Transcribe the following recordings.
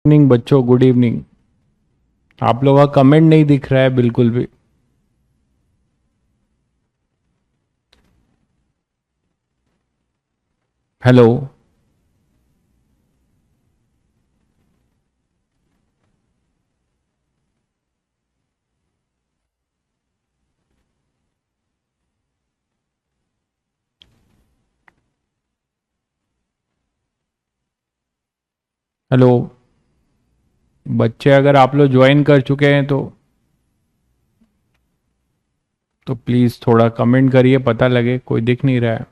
Evening बच्चों, good evening. आप लोगों का कमेंट नहीं दिख रहा है बिल्कुल भी। हेलो। हेलो बच्चे, अगर आप लोग ज्वाइन कर चुके हैं तो प्लीज़ थोड़ा कमेंट करिए, पता लगे। कोई दिख नहीं रहा है।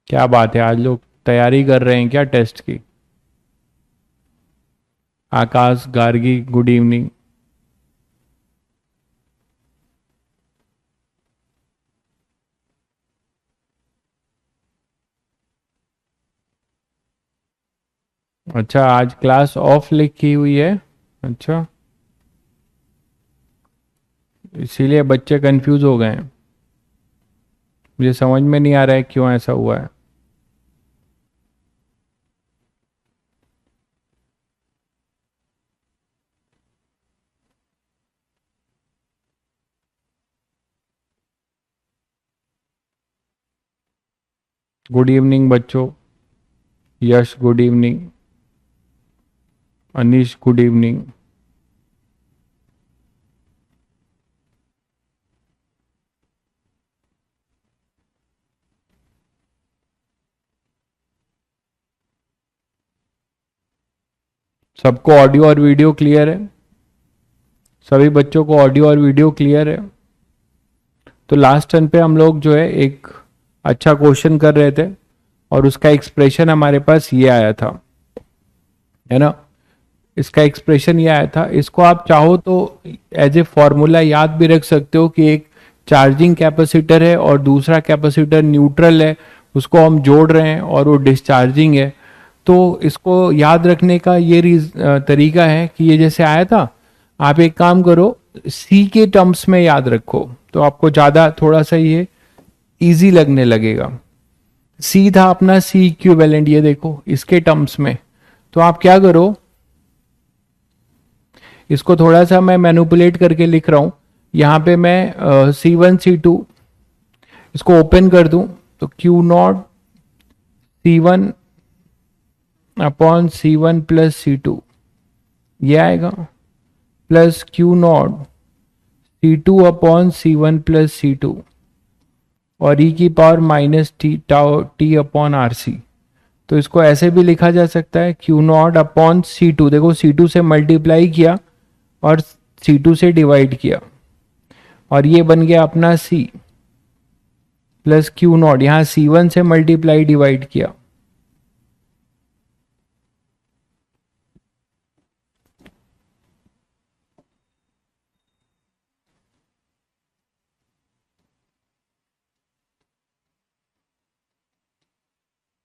क्या बात है, आज लोग तैयारी कर रहे हैं क्या टेस्ट की? आकाश, गार्गी, गुड इवनिंग। अच्छा, आज क्लास ऑफ लिखी हुई है। अच्छा, इसीलिए बच्चे कंफ्यूज हो गए हैं। मुझे समझ में नहीं आ रहा है क्यों ऐसा हुआ है। गुड इवनिंग बच्चों। Yash good evening. Anish good evening. सबको ऑडियो और वीडियो क्लियर है? सभी बच्चों को ऑडियो और वीडियो क्लियर है? तो लास्ट टर्न पे हम लोग जो है एक अच्छा क्वेश्चन कर रहे थे और उसका एक्सप्रेशन हमारे पास ये आया था, है ना। इसका एक्सप्रेशन ये आया था। इसको आप चाहो तो एज ए फॉर्मूला याद भी रख सकते हो कि एक चार्जिंग कैपेसिटर है और दूसरा कैपेसिटर न्यूट्रल है, उसको हम जोड़ रहे हैं और वो डिस्चार्जिंग है। तो इसको याद रखने का ये तरीका है कि ये जैसे आया था, आप एक काम करो, सी के टर्म्स में याद रखो तो आपको ज़्यादा थोड़ा सा ये इजी लगने लगेगा। सी था अपना सी इक्विवेलेंट, ये देखो इसके टर्म्स में। तो आप क्या करो, इसको थोड़ा सा मैं मैनुपुलेट करके लिख रहा हूं। यहां पे मैं C1 C2 इसको ओपन कर दूं तो Q0 C1 upon C1 plus C2 ये आएगा, plus Q0 C2 upon C1 plus C2 और e की power minus T tau T upon RC। तो इसको ऐसे भी लिखा जा सकता है Q0 अपॉन C2, देखो C2 से मल्टीप्लाई किया और C2 से डिवाइड किया और ये बन गया अपना C प्लस Q0, यहां C1 से मल्टीप्लाई डिवाइड किया।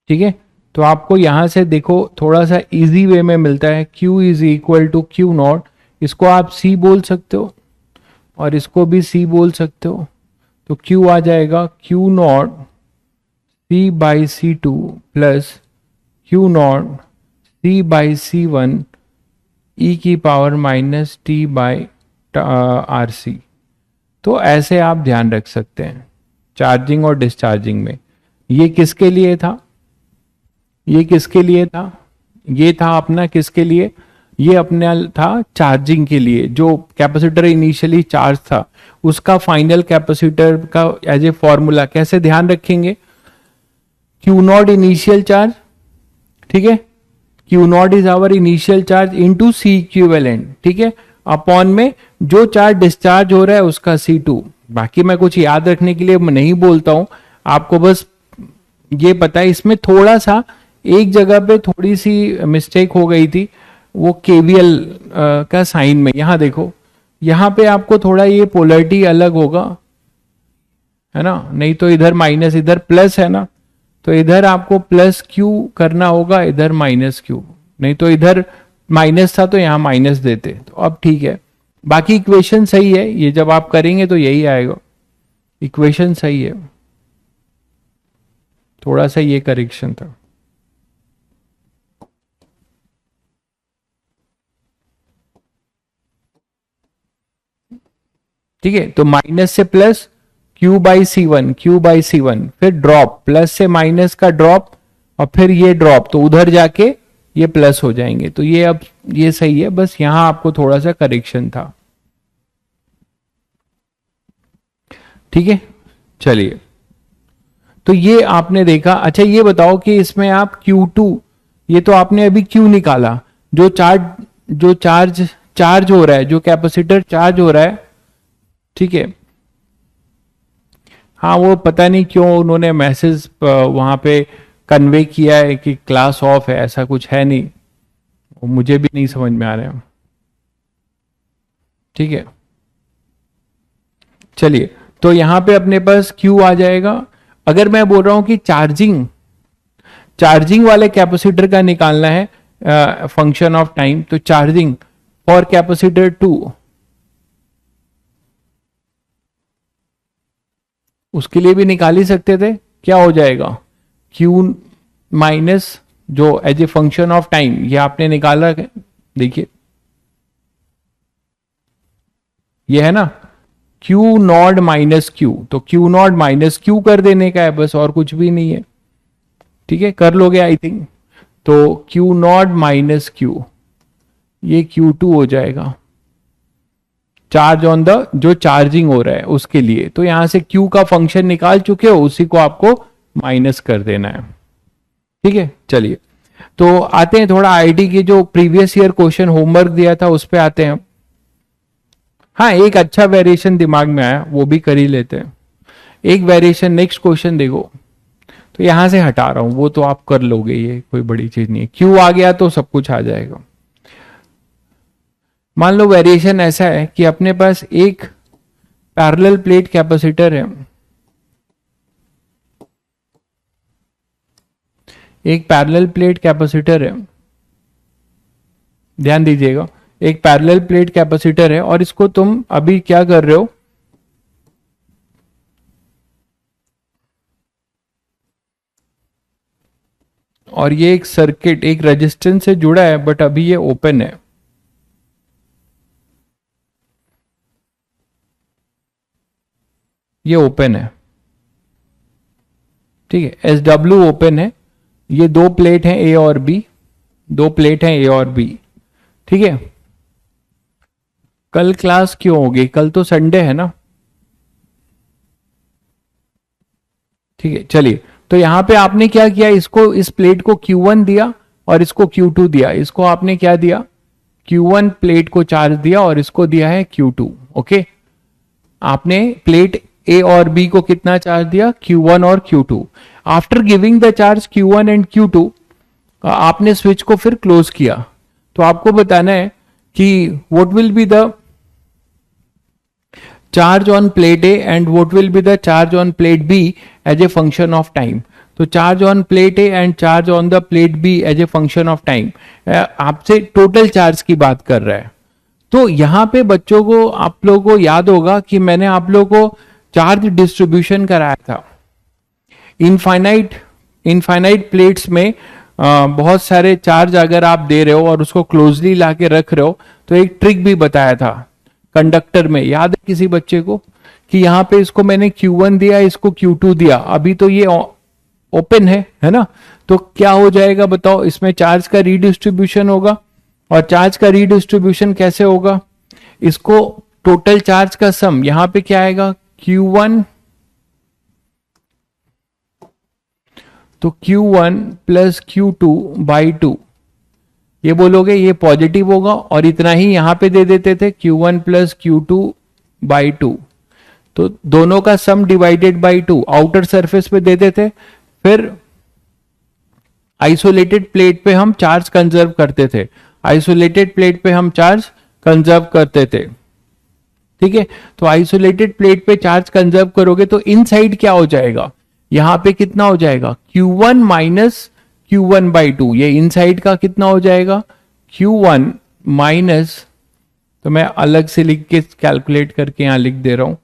ठीक है, तो आपको यहां से देखो थोड़ा सा इजी वे में मिलता है। Q is equal to Q0, इसको आप C बोल सकते हो और इसको भी C बोल सकते हो। तो Q आ जाएगा Q0 C by C2 plus Q0 C by C1 e की power minus T by RC। तो ऐसे आप ध्यान रख सकते हैं चार्जिंग और डिस्चार्जिंग में। ये किसके लिए था? ये किसके लिए था? ये था अपना किसके लिए? ये अपना था चार्जिंग के लिए। जो कैपेसिटर इनिशियली चार्ज था उसका फाइनल कैपेसिटर का एज ए फॉर्मूला कैसे ध्यान रखेंगे? क्यू नॉट इनिशियल चार्ज, ठीक है, Q naught is our initial charge into C equivalent, ठीक है, अपॉन में जो चार्ज डिस्चार्ज हो रहा है उसका C2। बाकी मैं कुछ याद रखने के लिए नहीं बोलता हूं, आपको बस ये पता है। इसमें थोड़ा सा एक जगह पे थोड़ी सी मिस्टेक हो गई थी, वो केवीएल का साइन में। यहां देखो, यहां पे आपको थोड़ा ये पोलरिटी अलग होगा, है ना, नहीं तो इधर माइनस इधर प्लस है ना, तो इधर आपको प्लस क्यू करना होगा, इधर माइनस क्यू। नहीं तो इधर माइनस था तो यहां माइनस देते। तो अब ठीक है, बाकी इक्वेशन सही है, ये जब आप करेंगे तो यही आएगा, इक्वेशन सही है। थोड़ा सा ये करेक्शन था। ठीक है, तो माइनस से plus Q by C1, Q by C1, फिर ड्रॉप, प्लस से माइनस का ड्रॉप और फिर ये ड्रॉप, तो उधर जाके ये प्लस हो जाएंगे। तो ये अब ये सही है, बस यहां आपको थोड़ा सा करेक्शन था। ठीक है, चलिए, तो ये आपने देखा। अच्छा ये बताओ कि इसमें आप Q2, ये तो आपने अभी Q निकाला, जो चार्ज हो रहा है, जो कैपेसिटर चार्ज हो रहा है, ठीक है। हाँ, वो पता नहीं क्यों उन्होंने मैसेज वहां पे कन्वे किया है कि क्लास ऑफ है, ऐसा कुछ है नहीं, मुझे भी नहीं समझ में आ रहा है। ठीक है, चलिए, तो यहां पे अपने पास Q आ जाएगा। अगर मैं बोल रहा हूं कि चार्जिंग वाले कैपेसिटर का निकालना है फंक्शन ऑफ टाइम, तो चार्जिंग फॉर कैपेसिटर 2, उसके लिए भी निकाल ही सकते थे। क्या हो जाएगा, Q माइनस जो as a function of time, ये आपने निकाला, देखिए ये है ना Q नॉट माइनस Q, तो Q नॉट माइनस Q कर देने का है बस, और कुछ भी नहीं है। ठीक है, कर लोगे आई थिंक। तो Q नॉट माइनस Q, ये Q2 हो जाएगा, चार्ज ऑन द, जो चार्जिंग हो रहा है उसके लिए। तो यहां से Q का फंक्शन निकाल चुके हो, उसी को आपको माइनस कर देना है। ठीक है, चलिए, तो आते हैं थोड़ा आईटी के जो प्रीवियस ईयर क्वेश्चन होमवर्क दिया था उस पे आते हैं। हाँ, एक अच्छा वेरिएशन दिमाग में आया, वो भी कर ही लेते हैं। एक वेरिएशन, नेक्स्ट क्वेश्चन देखो, तो यहां से हटा रहा हूं, वो तो आप कर लोगे, ये कोई बड़ी चीज नहीं है। Q आ गया तो सब कुछ आ जाएगा। मान लो वेरिएशन ऐसा है कि अपने पास एक पैरेलल प्लेट कैपेसिटर है, एक पैरेलल प्लेट कैपेसिटर है, ध्यान दीजिएगा, एक पैरेलल प्लेट कैपेसिटर है, और इसको तुम अभी क्या कर रहे हो, और ये एक सर्किट एक रेजिस्टेंस से जुड़ा है, बट अभी ये ओपन है। ये ओपन है, ठीक है, SW ओपन है। ये दो प्लेट हैं A और B, दो प्लेट हैं A और B। ठीक है, कल क्लास क्यों होगी, कल तो संडे है ना। ठीक है, चलिए, तो यहां पे आपने क्या किया, इसको, इस प्लेट को Q1 दिया और इसको Q2 दिया। इसको आपने क्या दिया, Q1 प्लेट को चार्ज दिया और इसको दिया है Q2। ओके, आपने प्लेट A और B को कितना चार्ज दिया, Q1 और Q2। After giving the charge Q1 and Q2, आपने स्विच को फिर क्लोज किया। तो आपको बताना है कि what will be the charge on plate A and what will be the charge on plate B as a function of time. तो charge on plate A and charge on the plate B as a function of time, आपसे total charge की बात कर रहा है। तो यहां पे बच्चों को, आप लोगों को याद होगा कि मैंने आप लोगों को चार्ज डिस्ट्रीब्यूशन कराया था। इनफाइनाइट प्लेट्स में बहुत सारे चार्ज अगर आप दे रहे हो और उसको क्लोजली लाके रख रहे हो, तो एक ट्रिक भी बताया था कंडक्टर में, याद है किसी बच्चे को, कि यहां पे इसको मैंने Q1 दिया, इसको Q2 दिया, अभी तो ये ओपन है ना। तो क्या हो जाएगा बताओ, इसमें चार्ज का रीडिस्ट्रीब्यूशन होगा। और चार्ज का रीडिस्ट्रीब्यूशन कैसे होगा, इसको टोटल चार्ज का सम, यहां पे क्या आएगा, Q1, तो Q1 प्लस Q2 बाई 2, ये बोलोगे ये पॉजिटिव होगा, और इतना ही यहां पे दे देते थे, Q1 प्लस Q2 बाई 2, तो दोनों का सम डिवाइडेड बाई 2 आउटर सरफेस पे दे देते। फिर आइसोलेटेड प्लेट पे हम चार्ज कंजर्व करते थे, आइसोलेटेड प्लेट पे हम चार्ज कंजर्व करते थे। ठीक है, तो आइसोलेटेड प्लेट पे चार्ज कंजर्व करोगे तो इनसाइड क्या हो जाएगा, यहां पे कितना हो जाएगा, Q1 माइनस Q1 बाई 2, ये इनसाइड का कितना हो जाएगा, Q1 माइनस, तो मैं अलग से लिख के कैलकुलेट करके यहां लिख दे रहा हूं।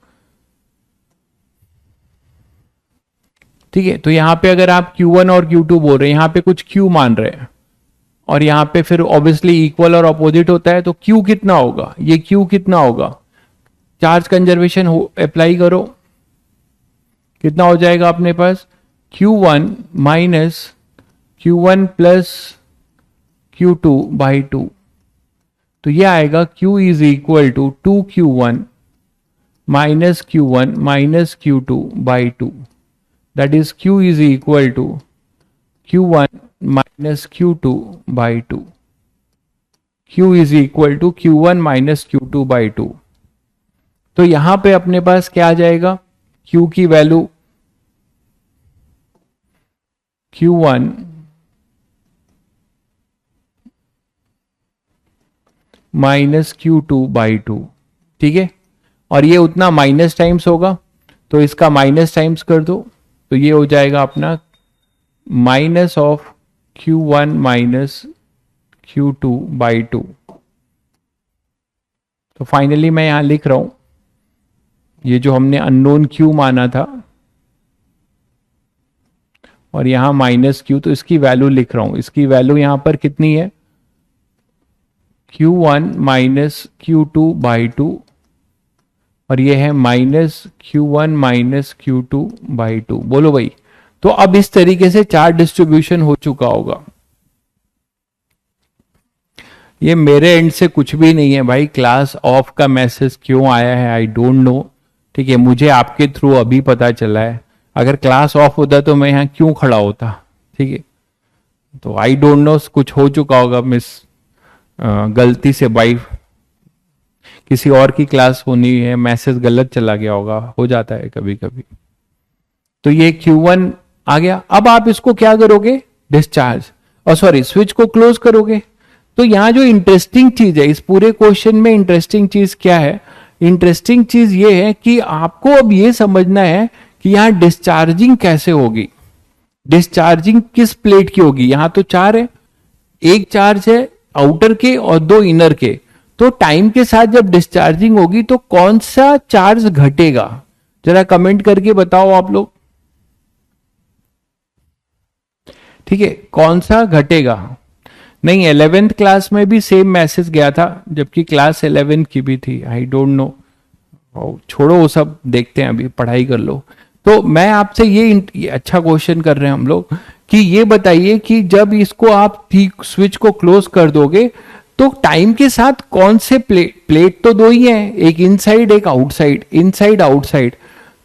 ठीक है, तो यहां पे अगर आप Q1 और Q2 बोल रहे हैं, यहां पे कुछ Q मान रहे हैं, और यहां पे फिर ऑब्वियसली इक्वल और अपोजिट होता है, तो Q कितना होगा, ये Q कितना होगा, चार्ज कंजर्वेशन अप्लाई करो, कितना हो जाएगा अपने पास Q1 minus Q1 plus Q2 by 2। तो ये आएगा Q is equal to 2Q1 minus Q1 minus Q2 by 2, that is Q is equal to Q1 minus Q2 by 2। Q is equal to Q1 minus Q2 by 2। तो यहां पे अपने पास क्या आ जाएगा, Q की value Q1 minus Q2 by 2, ठीक है। और ये उतना माइनस टाइम्स होगा, तो इसका माइनस टाइम्स कर दो, तो ये हो जाएगा अपना minus of Q1 minus Q2 by 2। तो फाइनली मैं यहां लिख रहा हूं, ये जो हमने अननोन Q माना था और यहां माइनस Q, तो इसकी वैल्यू लिख रहा हूं। इसकी वैल्यू यहां पर कितनी है, Q1 माइनस Q2 बाई 2, और ये है minus Q1 minus Q2 by 2। बोलो भाई, तो अब इस तरीके से चार्ज डिस्ट्रीब्यूशन हो चुका होगा। ये मेरे एंड से कुछ भी नहीं है भाई, क्लास ऑफ का मैसेज क्यों आया है आई डोंट नो, ठीक है, मुझे आपके थ्रू अभी पता चला है। अगर क्लास ऑफ होता तो मैं यहाँ क्यों खड़ा होता, ठीक है। तो आई डोंट नो, कुछ हो चुका होगा मिस, गलती से भाई किसी और की क्लास होनी है, मैसेज गलत चला गया होगा, हो जाता है कभी कभी। तो ये Q1 आ गया। अब आप इसको क्या करोगे, डिस्चार्ज, और सॉरी स्विच को क्लोज करोगे। तो यहां जो इंटरेस्टिंग चीज है इस पूरे क्वेश्चन में, इंटरेस्टिंग चीज क्या है, इंटरेस्टिंग चीज ये है कि आपको अब ये समझना है कि यहां डिस्चार्जिंग कैसे होगी, डिस्चार्जिंग किस प्लेट की होगी। यहां तो चार है, एक चार्ज है आउटर के और दो इनर के। तो टाइम के साथ जब डिस्चार्जिंग होगी तो कौन सा चार्ज घटेगा, जरा कमेंट करके बताओ आप लोग, ठीक है, कौन सा घटेगा। नहीं, 11th क्लास में भी सेम मैसेज गया था, जबकि क्लास 11 की भी थी, आई डोंट नो, छोड़ो वो सब, देखते हैं अभी, पढ़ाई कर लो। तो मैं आपसे ये अच्छा क्वेश्चन कर रहे हैं हम लोग कि ये बताइए कि जब इसको आप स्विच को क्लोज कर दोगे तो टाइम के साथ कौन से प्लेट तो दो ही हैं, एक इनसाइड एक आउटसाइड, इनसाइड आउटसाइड,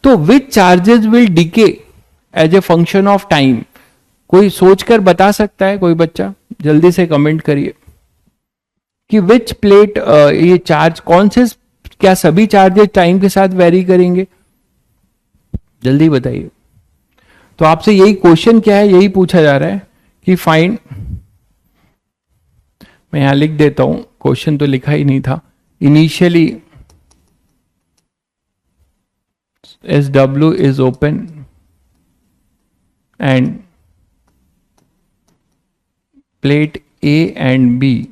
तो which charges will decay as a function of time. कोई सोचकर बता सकता है, कोई बच्चा जल्दी से कमेंट करिए कि विच प्लेट, ये चार्ज कौन से, क्या सभी चार्जेस टाइम के साथ वेरी करेंगे, जल्दी बताइए। तो आपसे यही क्वेश्चन क्या है, यही पूछा जा रहा है कि फाइंड, मैं यहां लिख देता हूं, क्वेश्चन तो लिखा ही नहीं था initially, SW is open and plate A and B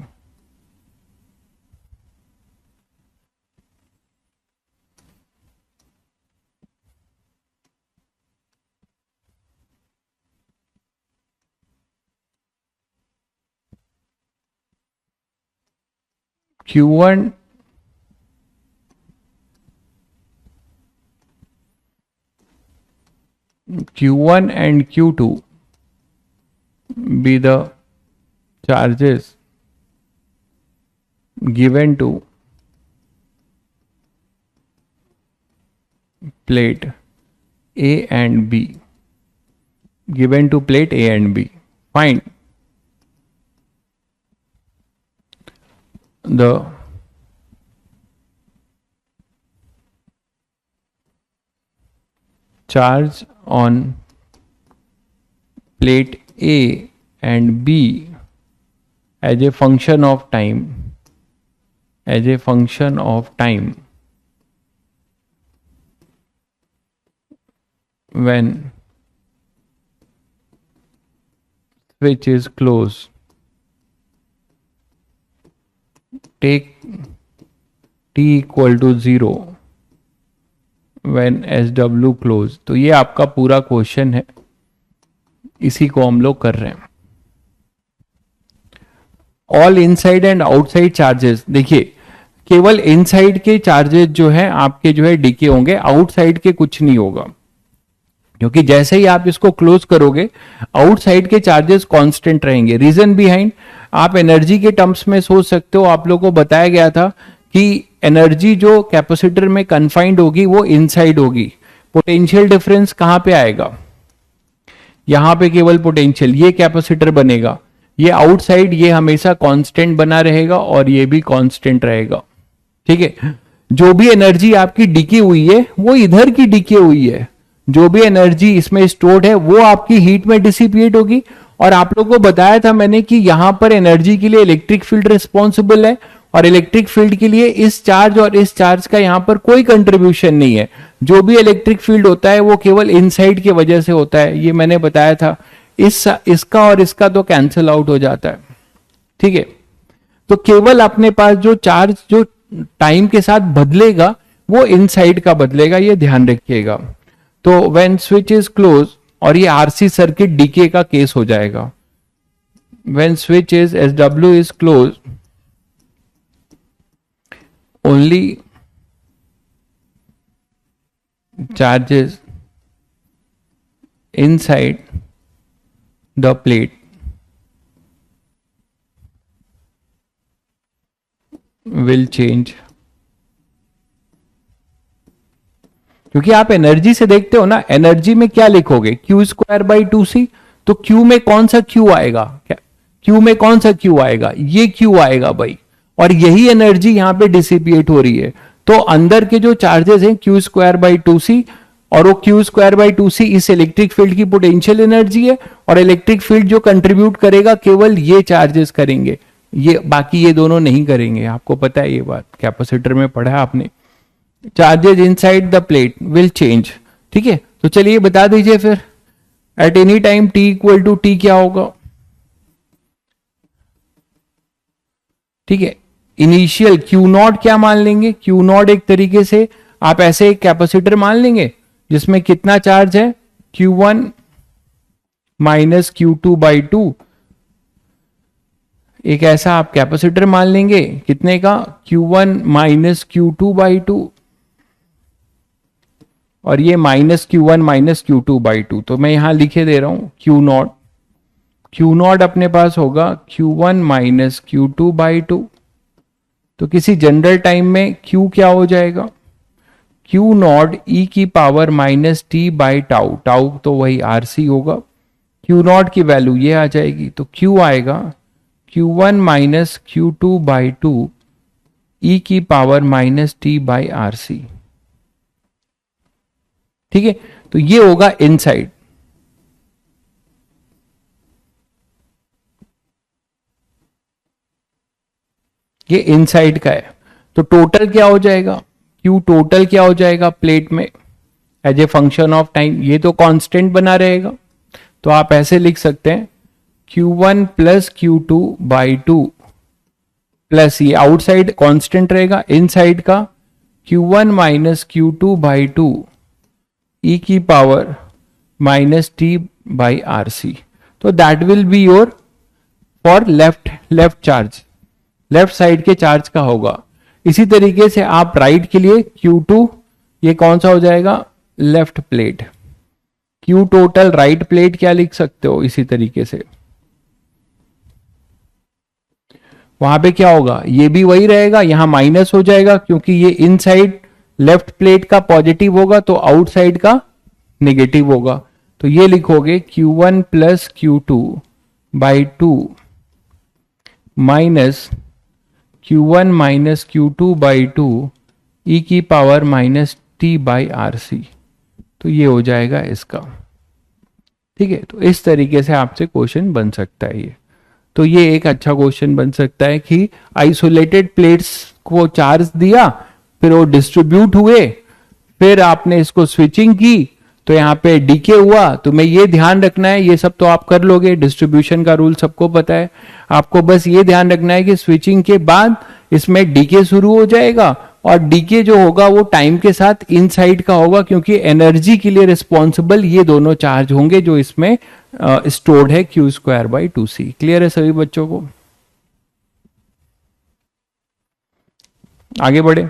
Q1 and Q2 be the charges given to plate A and B, given to plate A and B. Find the charge on plate A and B as a function of time, as a function of time when switch is closed. Take t equal to 0 when SW close। तो ये आपका पूरा question है, इसी को हम लोग कर रहे हैं। All inside and outside charges, देखिए केवल इनसाइड के चार्जेस जो है आपके जो है डीके होंगे, आउटसाइड के कुछ नहीं होगा, क्योंकि जैसे ही आप इसको क्लोज करोगे आउटसाइड के चार्जेस कांस्टेंट रहेंगे। रीजन बिहाइंड, आप एनर्जी के टर्म्स में सोच सकते हो, आप लोगों को बताया गया था कि एनर्जी जो कैपेसिटर में कन्फाइंड होगी वो इनसाइड होगी। पोटेंशियल डिफरेंस कहां पे आएगा, यहां पे केवल पोटेंशियल, ये कैपेसिटर बनेगा, ये आउटसाइड ये हमेशा कांस्टेंट बना रहेगा और ये भी कांस्टेंट रहेगा। ठीक है, जो भी एनर्जी आपकी डीके हुई है वो इधर की डीके हुई है, जो भी एनर्जी इसमें स्टोर्ड है वो आपकी हीट में डिसिपिएट होगी। और आप लोगों को बताया था मैंने कि यहां पर एनर्जी के लिए इलेक्ट्रिक फील्ड रिस्पॉन्सिबल है, और इलेक्ट्रिक फील्ड के लिए इस चार्ज और इस चार्ज का यहां पर कोई कंट्रीब्यूशन नहीं है। जो भी इलेक्ट्रिक फील्ड होता है वो केवल इनसाइड की वजह से होता है, ये मैंने बताया था। इसका और इसका तो कैंसिल आउट हो जाता है। ठीक है, तो केवल अपने पास जो चार्ज जो टाइम के साथ बदलेगा वो इनसाइड का बदलेगा, ये ध्यान रखिएगा। तो व्हेन स्विच इज क्लोज, और ये आरसी सर्किट डीके का केस हो जाएगा। When switch is SW is close, only charges inside the plate will change। क्योंकि आप एनर्जी से देखते हो ना, एनर्जी में क्या लिखोगे, Q²/2C, तो Q में कौन सा Q आएगा, Q में कौन सा Q आएगा, ये Q आएगा भाई, और यही एनर्जी यहां पे डिसिपिएट हो रही है। तो अंदर के जो चार्जेस हैं Q²/2C, और वो Q²/2C इस इलेक्ट्रिक फील्ड की पोटेंशियल एनर्जी है, और इलेक्ट्रिक फील्ड जो कंट्रीब्यूट करेगा केवल ये चार्जेस करेंगे, ये बाकी ये दोनों नहीं करेंगे। आपको पता है ये बात, कैपेसिटर में पढ़ा आपने। Charges inside the plate will change. ठीक है, तो चलिए बता दीजिए फिर, एट एनी टाइम T=T क्या होगा। ठीक है, इनिशियल Q0 क्या मान लेंगे, Q0 एक तरीके से आप ऐसे एक कैपेसिटर मान लेंगे जिसमें कितना चार्ज है, Q1 माइनस Q2/2, एक ऐसा आप कैपेसिटर मान लेंगे कितने का, Q1 माइनस Q2/2, और ये माइनस Q1 माइनस Q2/2। तो मैं यहां लिखे दे रहा हूं Q0 अपने पास होगा Q1 माइनस Q2/2। तो किसी जनरल टाइम में Q क्या हो जाएगा, Q0 e की पावर माइनस T/टाउ, टाउ तो वही RC होगा। Q0 की वैल्यू ये आ जाएगी, तो Q आएगा Q1 माइनस Q2/2 e की पावर माइनस T/RC। ठीक है, तो ये होगा इनसाइड। ये इनसाइड का है। तो टोटल क्या हो जाएगा, Q टोटल क्या हो जाएगा प्लेट में as a function of time, ये तो कांस्टेंट बना रहेगा। तो आप ऐसे लिख सकते हैं Q1 प्लस Q2/2 प्लस ये आउटसाइड कांस्टेंट रहेगा, इनसाइड का Q1 माइनस Q2/2 e की पावर माइनस T/RC। तो that will be your for left charge, left side के चार्ज का होगा। इसी तरीके से आप राइट के लिए Q2, ये कौन सा हो जाएगा, left plate. Q total right plate क्या लिख सकते हो, इसी तरीके से वहां पे क्या होगा, ये भी वही रहेगा, यहां माइनस हो जाएगा क्योंकि ये इनसाइड लेफ्ट प्लेट का पॉजिटिव होगा तो आउटसाइड का नेगेटिव होगा। तो ये लिखोगे Q1 plus Q2/2 minus Q1 minus Q2/2 e की पावर माइनस T/RC। तो ये हो जाएगा इसका। ठीक है, तो इस तरीके से आपसे क्वेश्चन बन सकता है ये। तो ये एक अच्छा क्वेश्चन बन सकता है कि आइसोलेटेड प्लेट्स को चार्ज दिया, फिर वो डिस्ट्रीब्यूट हुए, फिर आपने इसको स्विचिंग की तो यहाँ पे डीके हुआ। तो मैं ये ध्यान रखना है, ये सब तो आप कर लोगे, डिस्ट्रीब्यूशन का रूल सबको पता है। आपको बस ये ध्यान रखना है कि स्विचिंग के बाद इसमें डीके शुरू हो जाएगा, और डीके जो होगा वो टाइम के साथ इनसाइड का होगा, क्योंकि एनर्जी के लिए रिस्पॉन्सिबल ये दोनों चार्ज होंगे जो इसमें स्टोर्ड है Q²/2C। क्लियर है सभी बच्चों को। आगे बढ़े।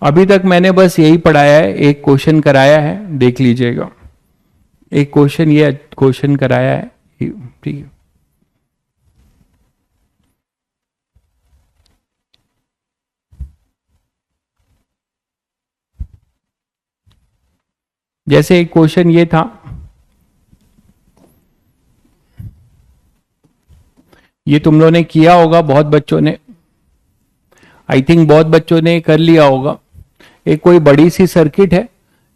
अभी तक मैंने बस यही पढ़ाया है, एक क्वेश्चन कराया है, देख लीजिएगा। एक क्वेश्चन, ये क्वेश्चन कराया है, ठीक है। जैसे एक क्वेश्चन ये था, ये तुम लोगों ने किया होगा, बहुत बच्चों ने, आई थिंक बहुत बच्चों ने कर लिया होगा। एक कोई बड़ी सी सर्किट है,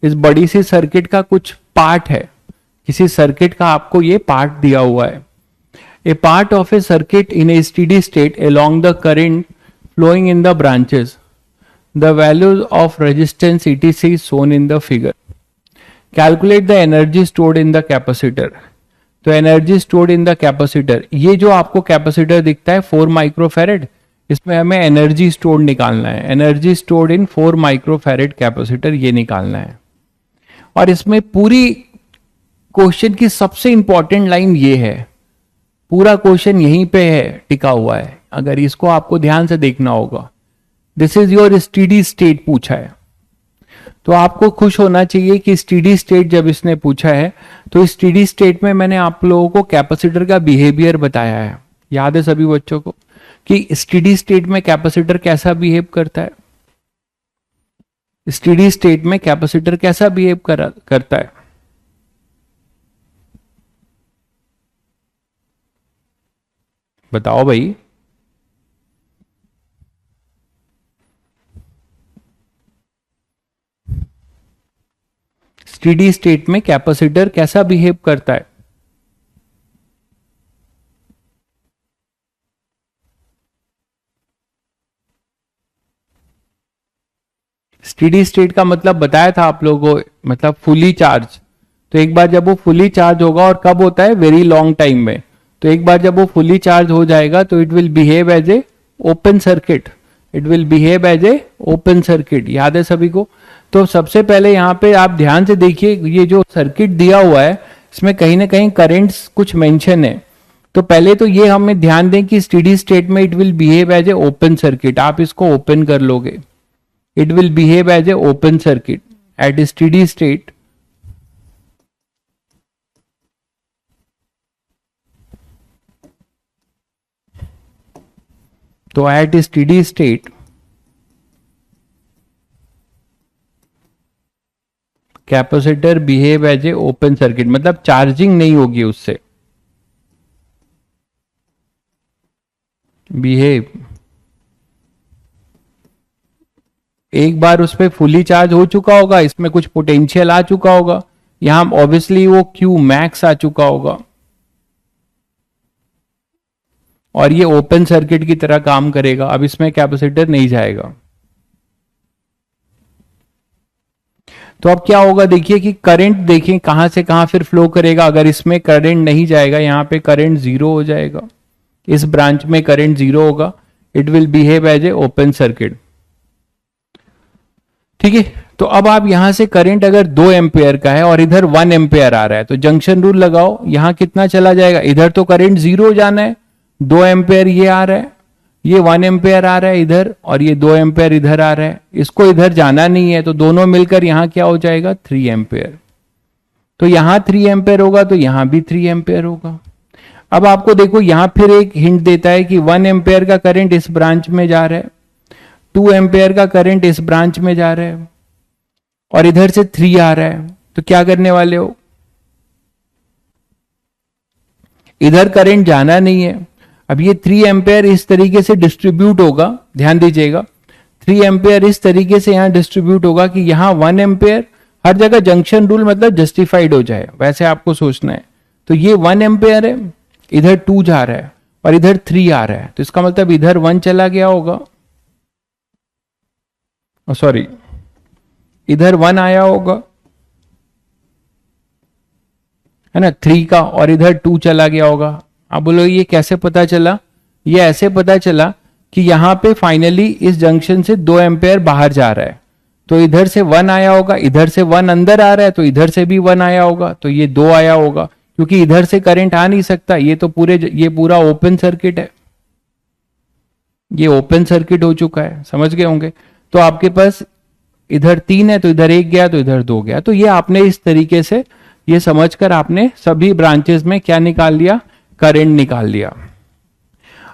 इस बड़ी सी सर्किट का कुछ पार्ट है, किसी सर्किट का आपको ये पार्ट दिया हुआ है। A part of a circuit in a steady state along the current flowing in the branches, the values of resistance etc shown in the figure. Calculate the energy stored in the capacitor. तो energy stored in the capacitor, ये जो आपको capacitor दिखता है 4 microfarad, इसमें हमें energy stored निकालना है। Energy stored in 4 microfarad capacitor, ये निकालना है। और इसमें पूरी क्वेश्चन की सबसे इंपॉर्टेंट लाइन ये है, पूरा क्वेश्चन यहीं पे है, टिका हुआ है, अगर इसको आपको ध्यान से देखना होगा। This is your steady state पूछा है, तो आपको खुश होना चाहिए कि स्टेडी स्टेट जब इसने पूछा है, तो स्टेडी स्टेट में मैंने आप लोगों को कैपेसिटर का बिहेवियर बताया है। याद है सभी बच्चों को कि स्टेडी स्टेट में कैपेसिटर कैसा बिहेव करता है? स्टेडी स्टेट में कैपेसिटर कैसा बिहेव करता है? बताओ भाई। स्टेडी स्टेट में कैपेसिटर कैसा बिहेव करता है? स्टेडी स्टेट का मतलब बताया था आप लोगों को, मतलब फुली चार्ज। तो एक बार जब वो फुली चार्ज होगा, और कब होता है? वेरी लॉन्ग टाइम में। तो एक बार जब वो फुली चार्ज हो जाएगा तो it will behave as a open circuit. It will behave as a open circuit. याद है सभी को? तो सबसे पहले यहाँ पे आप ध्यान से देखिए, ये जो सर्किट दिया हुआ है इसमें कहीं ना कहीं करंट्स कुछ मेंशन है। तो पहले तो ये हमें ध्यान दें कि स्टेडी स्टेट में it will behave as a open circuit. आप इसको ओपन कर लोगे, it will behave as a open circuit at steady state. तो at steady state capacitor behave as a open circuit, मतलब चार्जिंग नहीं होगी उससे। बिहेव, एक बार उस पर फुली चार्ज हो चुका होगा, इसमें कुछ पोटेंशियल आ चुका होगा, यहां ऑब्वियसली वो क्यू मैक्स आ चुका होगा, और ये ओपन सर्किट की तरह काम करेगा। अब इसमें कैपेसिटर नहीं जाएगा। तो अब क्या होगा, देखिए कि करंट देखें कहां से कहां फिर फ्लो करेगा। अगर इसमें करंट नहीं जाएगा, यहां पे करंट जीरो हो जाएगा, इस ब्रांच में करंट जीरो होगा। It will behave as a open circuit. ठीक है, तो अब आप यहां से करंट अगर 2 एम्पेयर का है और इधर 1 एम्पेयर आ रहा है, तो जंक्शन रूल लगाओ, यहां कितना चला जाएगा? इधर तो करंट जीरो जाना है, 2 एम्पेयर ये आ रहा है, ये 1 एम्पेयर आ रहा है इधर, और ये 2 एम्पेयर इधर आ रहा है। इसको इधर जाना नहीं है, तो दोनों मिलकर यहां क्या हो जाएगा? 3 एम्पेयर। तो यहां 3 एम्पेयर होगा, तो यहां भी 3 एम्पेयर होगा। अब आपको देखो यहां फिर एक हिंट देता है कि 1 एम्पेयर का करंट इस ब्रांच में जा रहा है, 2 एम्पेयर का करंट इस ब्रांच में जा रहा है, और इधर से 3 आ रहा है। तो क्या करने वाले हो? इधर करंट जाना नहीं है। अब ये 3 एम्पेयर इस तरीके से डिस्ट्रीब्यूट होगा, ध्यान दीजिएगा, 3 एम्पेयर इस तरीके से यहां डिस्ट्रीब्यूट होगा कि यहां 1 एम्पेयर हर जगह जंक्शन रूल मतलब जस्टिफाइड हो जाए, वैसे आपको सोचना है। तो ये 1 एम्पेयर है, इधर 2 जा रहा है, और इधर 3 आ रहा है, तो इसका मतलब इधर 1 चला गया होगा, सॉरी इधर 1 आया होगा, है ना, 3 का, और इधर 2 चला गया होगा। आप बोलो ये कैसे पता चला? ये ऐसे पता चला कि यहां पे फाइनली इस जंक्शन से 2 एम्पेयर बाहर जा रहा है, तो इधर से 1 आया होगा, इधर से 1 अंदर आ रहा है, तो इधर से भी 1 आया होगा, तो ये 2 आया होगा, क्योंकि इधर से करंट आ नहीं सकता, ये तो ये पूरा ओपन सर्किट है। ये ओपन सर्किट हो चुका है, समझ गए होंगे। तो आपके पास इधर 3 है तो इधर 1 गया तो इधर 2 गया। तो ये आपने इस तरीके से ये समझकर आपने सभी ब्रांचेस में क्या निकाल लिया, करंट निकाल लिया।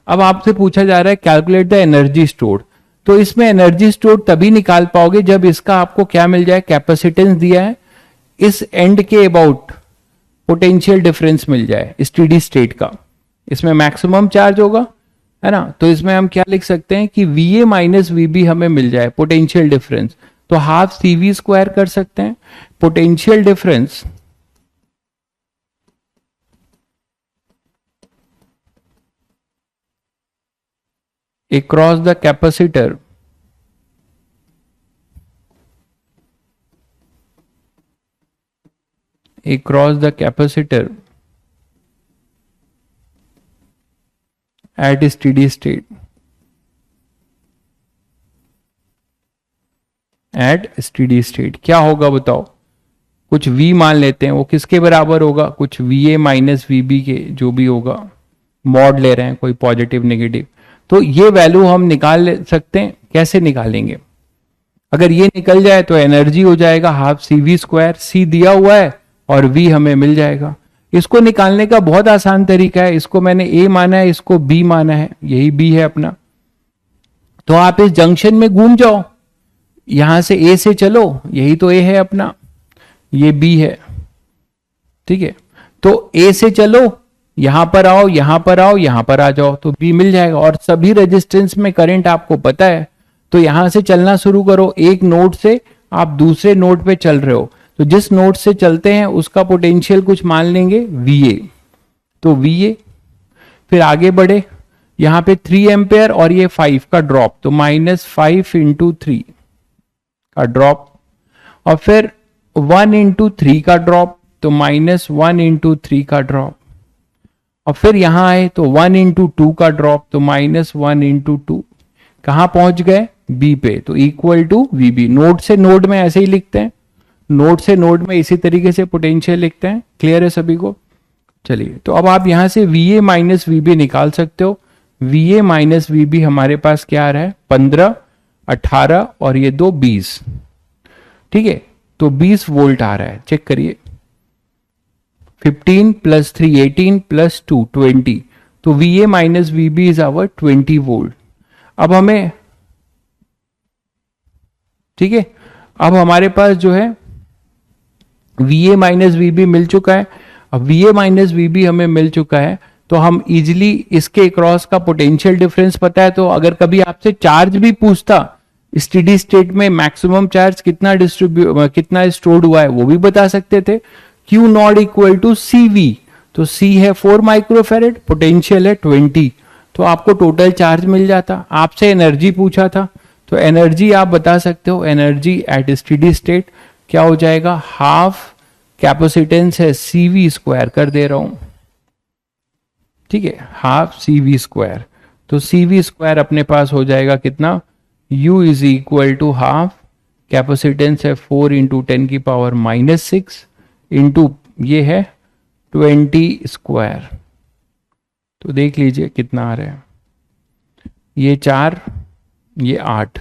अब आपसे पूछा जा रहा है कैलकुलेट द एनर्जी स्टोर्ड। तो इसमें एनर्जी स्टोर तभी निकाल पाओगे जब इसका आपको क्या मिल जाए, कैपेसिटेंस दिया है, इस एंड के अबाउट पोटेंशियल डिफरेंस मिल जाए स्टेडी स्टेट का। इसमें मैक्सिमम चार्ज होगा, है ना। तो इसमें हम क्या लिख सकते हैं कि V A minus V B हमें मिल जाए पोटेंशियल डिफरेंस। तो हाफ सी वी स्क्वायर कर सकते हैं। Potential difference across the capacitor at steady state, क्या होगा बताओ। कुछ v मान लेते हैं, वो किसके बराबर होगा, कुछ V A minus V B के, जो भी होगा, मॉड ले रहे हैं कोई पॉजिटिव नेगेटिव। तो ये वैल्यू हम निकाल सकते हैं। कैसे निकालेंगे, अगर ये निकल जाए तो एनर्जी हो जाएगा हाफ सी वी स्क्वायर। सी दिया हुआ है और वी हमें मिल जाएगा। इसको निकालने का बहुत आसान तरीका है। इसको मैंने ए माना है, इसको बी माना है, यही बी है अपना। तो आप इस जंक्शन में घूम जाओ, यहां से ए से चलो, यही तो ए है अपना, ये बी है, ठीक है। तो ए से चलो, यहां पर आओ, यहां पर आओ, यहां पर आ जाओ, तो बी मिल जाएगा। और सभी रेजिस्टेंस में करंट आपको पता है, तो यहां से चलना शुरू करो। एक नोड से आप दूसरे नोड पे चल रहे हो, तो जिस नोड से चलते हैं उसका पोटेंशियल कुछ मान लेंगे वी ए। तो वी ए, फिर आगे बढ़े, यहां पे 3 एम्पेयर और ये 5 का ड्रॉप, तो -5 इंटू 3 का ड्रॉप, और फिर 1 इंटू 3 का ड्रॉप, तो -1 इंटू 3 का ड्रॉप, और फिर यहां आए तो 1 इंटू 2 का ड्रॉप, तो -1 इंटू 2। कहां पहुंच गए, बी पे, तो equal to V B. Node से नोड में ऐसे ही लिखते हैं, नोड से नोड में इसी तरीके से पोटेंशियल लिखते हैं। क्लियर है सभी को। चलिए, तो अब आप यहां से V A minus V B निकाल सकते हो। V A minus V B हमारे पास क्या आ रहा है, 15, 18 और ये 2 20, ठीक है। तो 20 वोल्ट आ रहा है, चेक करिए। 15 प्लस 3 18 प्लस 2 20, तो V A minus V B is our 20 volt. अब हमें, ठीक है, अब हमारे पास जो है V A minus V B मिल चुका है। अब V A minus V B हमें मिल चुका है, तो हम इजिली इसके क्रॉस का पोटेंशियल डिफरेंस पता है। तो अगर कभी आपसे चार्ज भी पूछता, स्टेडी स्टेट में मैक्सिमम चार्ज कितना स्टोर्ड हुआ है, वो भी बता सकते थे। Q naught equal to C V, तो सी है 4 माइक्रोफेरेड, पोटेंशियल है 20, तो आपको टोटल चार्ज मिल जाता। आपसे एनर्जी पूछा था, तो एनर्जी आप बता सकते हो, एनर्जी एट स्टेडी स्टेट क्या हो जाएगा, हाफ कैपेसिटेंस है सी वी स्क्वायर कर दे रहा हूं, ठीक है, हाफ सी वी स्क्वायर। तो सी वी स्क्वायर अपने पास हो जाएगा कितना, U is equal to half capacitance है 4 इंटू 10 की पावर -6 इंटू ये है 20 स्क्वायर। तो देख लीजिए कितना आ रहा है, ये 4, ये 8,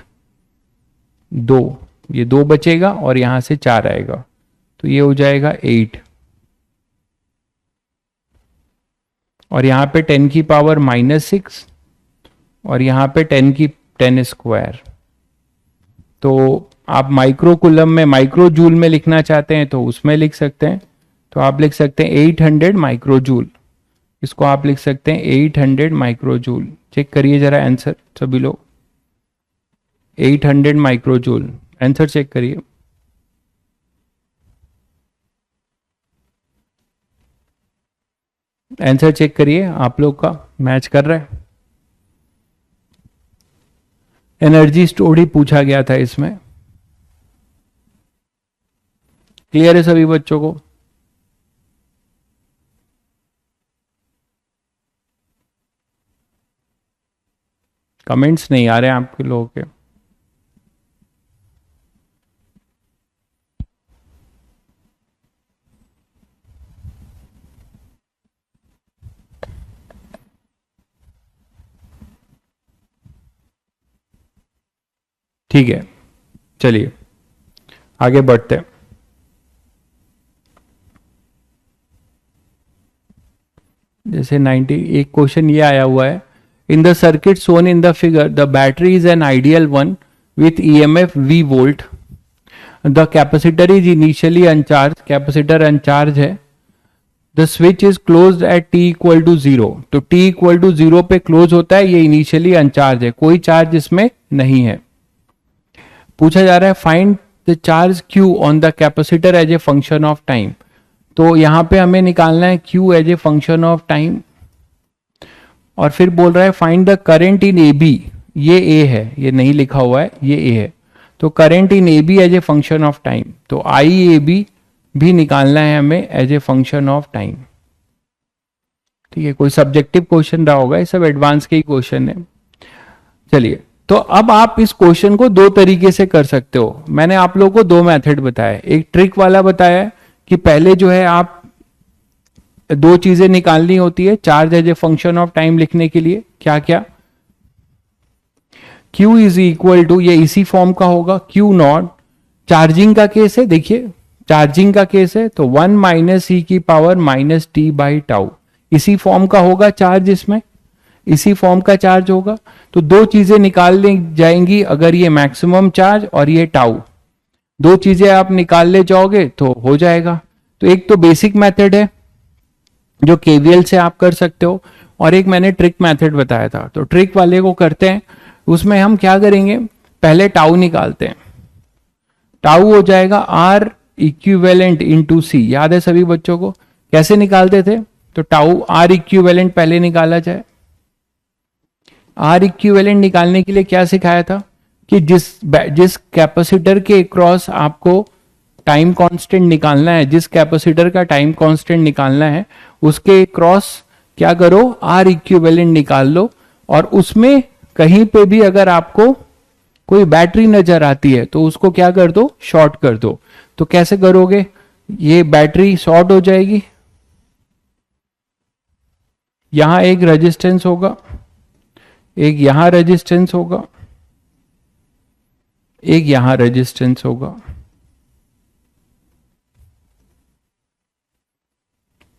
2, ये 2 बचेगा और यहां से 4 आएगा, तो ये हो जाएगा 8, और यहां पे 10 की पावर -6 और यहां पे 10 स्क्वायर। तो आप माइक्रो कुलम में, माइक्रो जूल में लिखना चाहते हैं तो उसमें लिख सकते हैं। तो आप लिख सकते हैं 800 माइक्रो जूल, इसको आप लिख सकते हैं 800 माइक्रो जूल। चेक करिए जरा आंसर सभी लोग, 800 माइक्रो जूल, आंसर चेक करिए। आंसर चेक करिए, आप लोग का मैच कर रहा है। एनर्जी स्टोर्ड ही पूछा गया था इसमें। क्लियर है सभी बच्चों को। कमेंट्स नहीं आ रहे हैं आपके लोगों के। ठीक है, चलिए आगे बढ़ते हैं। जैसे 90 एक क्वेश्चन ये आया हुआ है, in the circuit shown in the figure the battery is an ideal one with EMF V volt, the capacitor is initially uncharge, capacitor uncharge है, the switch is close at t equal to 0, तो t equal to 0 पे close होता है, ये initially अनचार्ज है, कोई charge इसमें नहीं है। पूछा जा रहा है find the charge Q on the capacitor as a function of time, तो यहां पे हमें निकालना है Q as a function of time, और फिर बोल रहा है find the current in AB, ये A है, ये नहीं लिखा हुआ है, ये A है, तो current in AB as a function of time, तो IAB भी निकालना है हमें as a function of time. ठीक है, कोई सब्जेक्टिव क्वेश्चन रहा होगा, ये सब एडवांस के ही क्वेश्चन है। चलिए, तो अब आप इस क्वेश्चन को दो तरीके से कर सकते हो। मैंने आप लोगों को दो मेथड बताया, एक ट्रिक वाला बताया कि पहले जो है आप दो चीजें निकालनी होती है charge as a function of time लिखने के लिए, क्या क्या, Q इज इक्वल टू, ये इसी फॉर्म का होगा, Q नॉट, चार्जिंग का केस है, देखिए चार्जिंग का केस है तो 1 माइनस ई की power minus T by tau, इसी फॉर्म का होगा चार्ज, इसमें इसी फॉर्म का चार्ज होगा। तो दो चीजें निकाल ले जाएंगी, अगर ये मैक्सिमम चार्ज और ये टाउ, दो चीजें आप निकाल ले जाओगे तो हो जाएगा। तो एक तो बेसिक मेथड है जो केवीएल से आप कर सकते हो, और एक मैंने ट्रिक मेथड बताया था, तो ट्रिक वाले को करते हैं। उसमें हम क्या करेंगे, पहले टाउ निकालते हैं, टाउ हो जाएगा आर इक्विवेलेंट इनटू सी, याद है सभी बच्चों को कैसे निकालते थे, तो टाउ आर इक्विवेलेंट पहले निकाला जाए। आर इक्विवेलेंट निकालने के लिए क्या सिखाया था कि जिस कैपेसिटर के अक्रॉस आपको टाइम कांस्टेंट निकालना है, जिस कैपेसिटर का टाइम कांस्टेंट निकालना है उसके क्रॉस क्या करो, आर इक्विवेलेंट निकाल लो, और उसमें कहीं पे भी अगर आपको कोई बैटरी नजर आती है तो उसको क्या कर दो, शॉर्ट कर दो। तो कैसे करोगे, ये बैटरी शॉर्ट हो जाएगी, यहां एक रेजिस्टेंस होगा, एक यहां रेजिस्टेंस होगा, एक यहां रेजिस्टेंस होगा,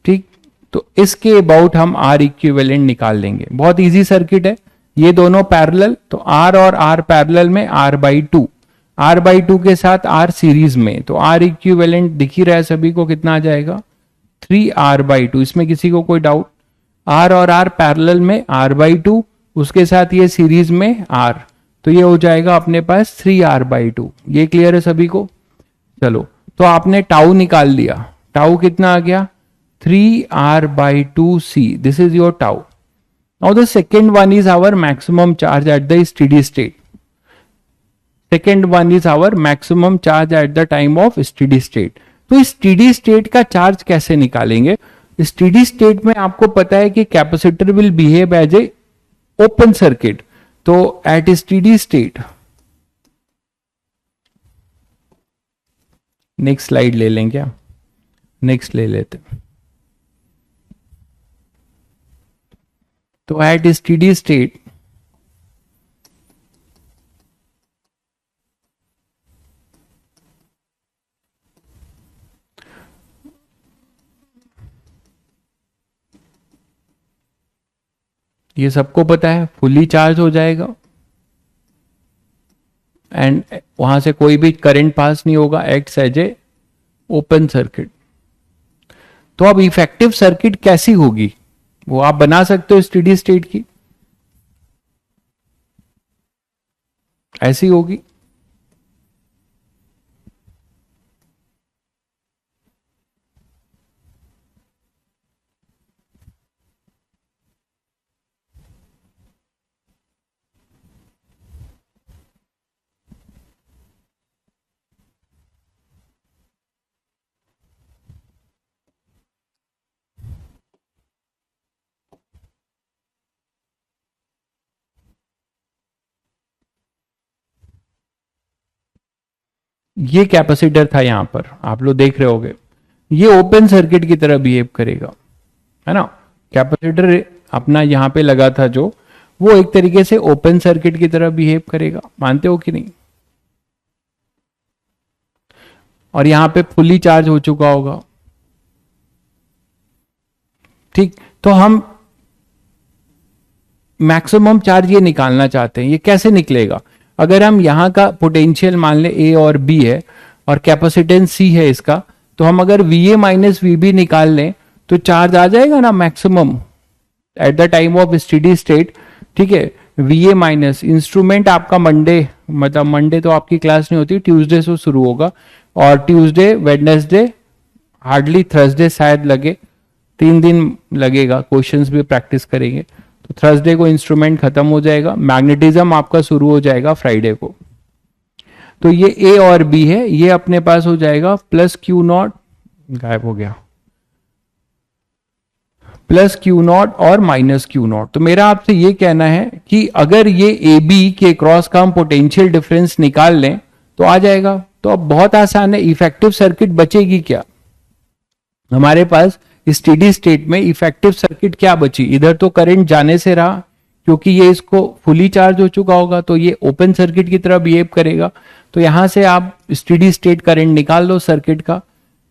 ठीक। तो इसके अबाउट हम आर इक्विवेलेंट निकाल लेंगे, बहुत इजी सर्किट है, ये दोनों पैरेलल, तो आर और आर पैरेलल में R by two, R by two के साथ आर सीरीज में, तो आर इक्विवेलेंट दिख ही रहा है सभी को, कितना आ जाएगा 3R बाई टू, इसमें किसी को कोई डाउट, आर और आर पैरेलल में आर बाई टू, उसके साथ ये सीरीज में आर, तो ये हो जाएगा अपने पास 3R बाई टू, ये क्लियर है सभी को। चलो, तो आपने टाउ निकाल लिया, टाउ कितना आ गया 3R by two C, this is your tau. Now the second one is our maximum charge at the steady state. Second one is our maximum charge at the time of steady state. तो steady state का charge कैसे निकालेंगे, steady state में आपको पता है कि capacitor will behave as a open circuit, तो at steady state, next slide ले लें क्या, नेक्स्ट ले लेते, तो एट स्टेडी स्टेट ये सबको पता है फुल्ली चार्ज हो जाएगा एंड वहां से कोई भी करंट पास नहीं होगा, acts as a open circuit. तो अब इफेक्टिव सर्किट कैसी होगी वो आप बना सकते हो, स्टेडी स्टेट की ऐसी होगी। ये कैपेसिटर था यहां पर, आप लोग देख रहे होगे, ये ओपन सर्किट की तरह बिहेव करेगा, है ना। कैपेसिटर अपना यहां पे लगा था जो, वो एक तरीके से ओपन सर्किट की तरह बिहेव करेगा, मानते हो कि नहीं। और यहां पे फुली चार्ज हो चुका होगा। ठीक, तो हम मैक्सिमम चार्ज ये निकालना चाहते हैं। ये कैसे निकलेगा? अगर हम यहां का पोटेंशियल मान ले ए और बी है और कैपेसिटेंस सी है इसका, तो हम अगर वीए माइनस वीबी निकाल लें तो चार्ज आ जाएगा ना maximum eight the time of steady state. ठीक है, वीए माइनस, इंस्ट्रूमेंट आपका मंडे, मतलब मंडे तो आपकी क्लास नहीं होती, ट्यूसडे से शुरू होगा, और ट्यूसडे वेडनेसडे हार्डली थर्सडे शायद लगे, 3 दिन लगेगा, क्वेश्चंस भी प्रैक्टिस करेंगे। तो थर्सडे को इंस्ट्रूमेंट खत्म हो जाएगा, मैग्नेटिज्म आपका शुरू हो जाएगा फ्राइडे को। तो ये ए और बी है, ये अपने पास हो जाएगा प्लस क्यू नॉट, गायब हो गया, प्लस क्यू नॉट और माइनस क्यू नॉट। तो मेरा आपसे ये कहना है कि अगर ये ए बी के क्रॉस का हम पोटेंशियल डिफरेंस निकाल लें तो आ जाएगा। तो अब बहुत आसान है, इफेक्टिव सर्किट बचेगी क्या हमारे पास? स्टेडी स्टेट में इफेक्टिव सर्किट क्या बची? इधर तो करंट जाने से रहा, क्योंकि ये इसको फुली चार्ज हो चुका होगा, तो ये ओपन सर्किट की तरह बिहेव करेगा। तो यहां से आप स्टेडी स्टेट करंट निकाल लो सर्किट का,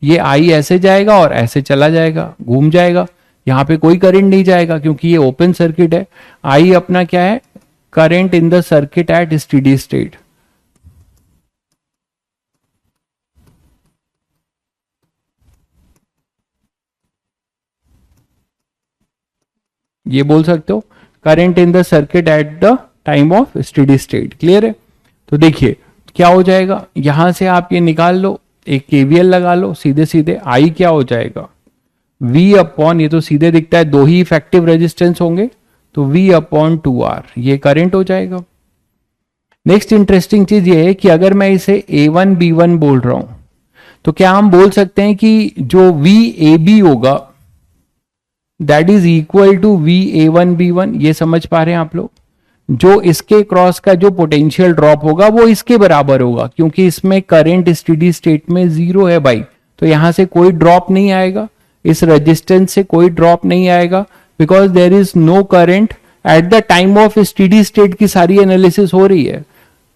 ये आई ऐसे जाएगा और ऐसे चला जाएगा, घूम जाएगा, यहां पे कोई करंट नहीं जाएगा क्योंकि ये ओपन सर्किट है। आई अपना क्या है? Current in the circuit at steady state. ये बोल सकते हो current in the circuit eight the time of steady state. Clear है? तो देखिए क्या हो जाएगा, यहां से आप ये निकाल लो, एक केवीएल लगा लो, सीधे सीधे आई क्या हो जाएगा? V अपॉन, ये तो सीधे दिखता है, दो ही इफेक्टिव रेजिस्टेंस होंगे, तो V अपॉन 2R ये करंट हो जाएगा। नेक्स्ट इंटरेस्टिंग चीज ये है कि अगर मैं इसे A1 B1 बोल रहा हूं, तो क्या हम बोल सकते हैं कि जो VAB होगा that is equal to VA1 B1? ये समझ पा रहे हैं आप लोग? जो इसके क्रॉस का जो पोटेंशियल ड्रॉप होगा वो इसके बराबर होगा, क्योंकि इसमें करंट स्टेडी स्टेट में 0 है भाई, तो यहां से कोई ड्रॉप नहीं आएगा, इस रेजिस्टेंस से कोई ड्रॉप नहीं आएगा, because there is no current at the time of steady state. की सारी एनालिसिस हो रही है,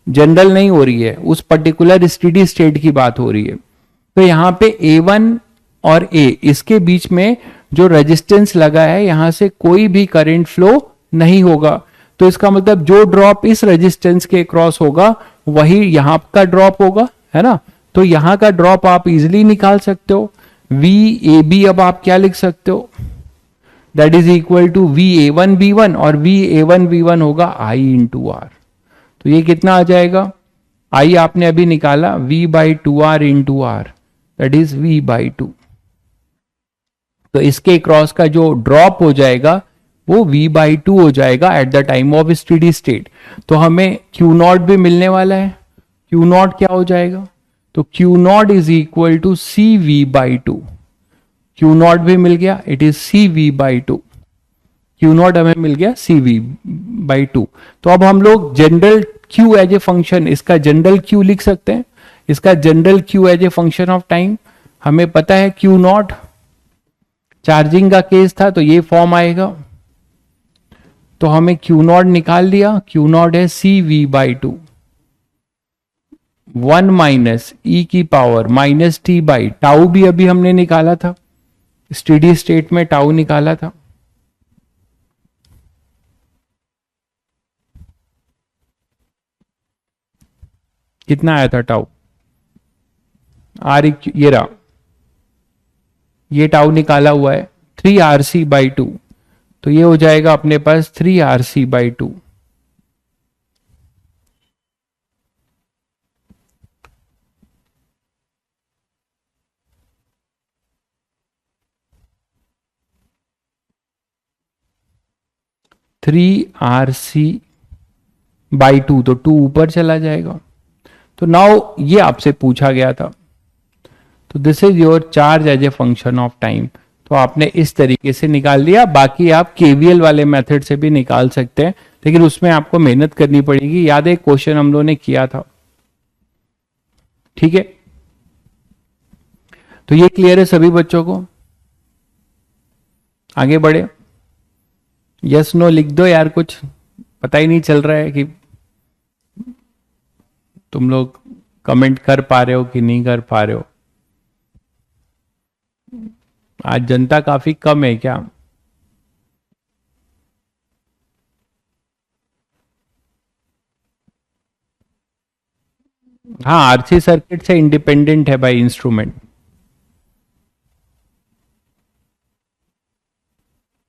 जनरल नहीं हो रही है, उस पर्टिकुलर स्टेडी स्टेट की बात हो रही है। तो यहां पे A1 और A इसके बीच में जो रेजिस्टेंस लगा है, यहां से कोई भी करंट फ्लो नहीं होगा। तो इसका मतलब जो ड्रॉप इस रेजिस्टेंस के क्रॉस होगा वही यहां का ड्रॉप होगा, है ना? तो यहां का ड्रॉप आप इजिली निकाल सकते हो। VAB अब आप क्या लिख सकते हो? That is equal to VA1 B1, और VA1 B1 होगा I इंटू R। तो ये कितना आ जाएगा? I आपने अभी निकाला V/2R into R, that is V/2। तो इसके क्रॉस का जो ड्रॉप हो जाएगा वो V/2 हो जाएगा eight the time of steady state. तो हमें Q नॉट भी मिलने वाला है। Q नॉट क्या हो जाएगा? तो Q naught is equal to CV/2। Q naught भी मिल गया, it is CV/2। Q not हमें मिल गया CV/2। तो अब हम लोग general Q as a function, इसका जनरल Q लिख सकते हैं, इसका general Q as a function of time. हमें पता है Q नॉट चार्जिंग का केस था, तो ये फॉर्म आएगा। तो हमें Q नॉट निकाल लिया, Q नॉट है CV/2, 1 माइनस E की power minus T by tau, भी अभी हमने निकाला था, स्टेडी स्टेट में टाउ निकाला था। कितना आया था टाउ? ये रहा, ये टाउ निकाला हुआ है 3RC/2, तो ये हो जाएगा अपने पास 3RC/2। RC/2, तो 2 ऊपर चला जाएगा। तो नाउ ये आपसे पूछा गया था, तो this is your charge as a function of time. तो आपने इस तरीके से निकाल लिया। बाकी आप केवीएल वाले मेथड से भी निकाल सकते हैं, लेकिन उसमें आपको मेहनत करनी पड़ेगी। याद है क्वेश्चन हम लोगों ने किया था, ठीक है? तो ये क्लियर है सभी बच्चों को? आगे बढ़े, यस नो लिख दो यार, कुछ पता ही नहीं चल रहा है कि तुम लोग कमेंट कर पा रहे हो कि नहीं कर पा रहे हो। आज जनता काफी कम है क्या? हाँ, आरसी सर्किट से इंडिपेंडेंट है भाई इंस्ट्रूमेंट।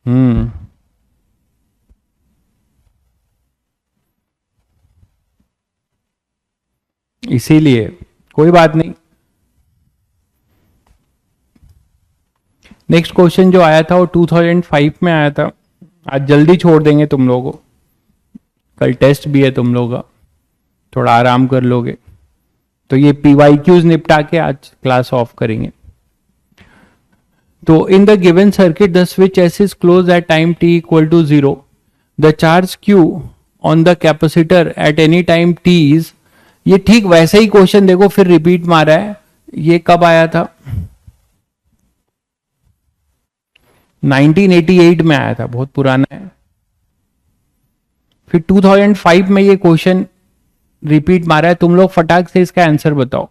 हम्म। इसीलिए कोई बात नहीं। नेक्स्ट क्वेश्चन जो आया था वो 2005 में आया था। आज जल्दी छोड़ देंगे तुम लोगों को, कल टेस्ट भी है तुम लोगों का, थोड़ा आराम कर लोगे। तो ये PYQs निपटा के आज क्लास ऑफ करेंगे। तो in the given circuit the switch S is close at time t equal to 0, the charge Q on the capacitor at any time t is, ये ठीक वैसे ही क्वेश्चन देखो फिर रिपीट मारा है। ये कब आया था? 1988 में आया था, बहुत पुराना है। फिर 2005 में ये क्वेश्चन रिपीट मारा है। तुम लोग फटाक से इसका आंसर बताओ।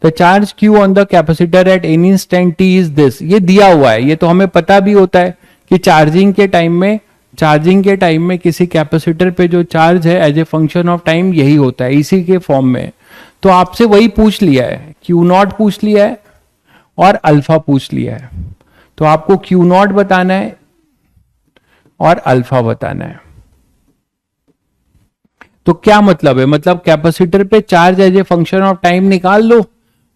The charge Q on the capacitor at any instant t is this, ये दिया हुआ है, ये तो हमें पता भी होता है कि चार्जिंग के टाइम में किसी कैपेसिटर पे जो चार्ज है as a function of time यही होता है, इसी के फॉर्म में। तो आपसे वही पूछ लिया है, Q0 पूछ लिया है और अल्फा पूछ लिया है। तो आपको Q0 बताना है और अल्फा बताना है। तो क्या मतलब है? मतलब कैपेसिटर पे charge as a function of time निकाल लो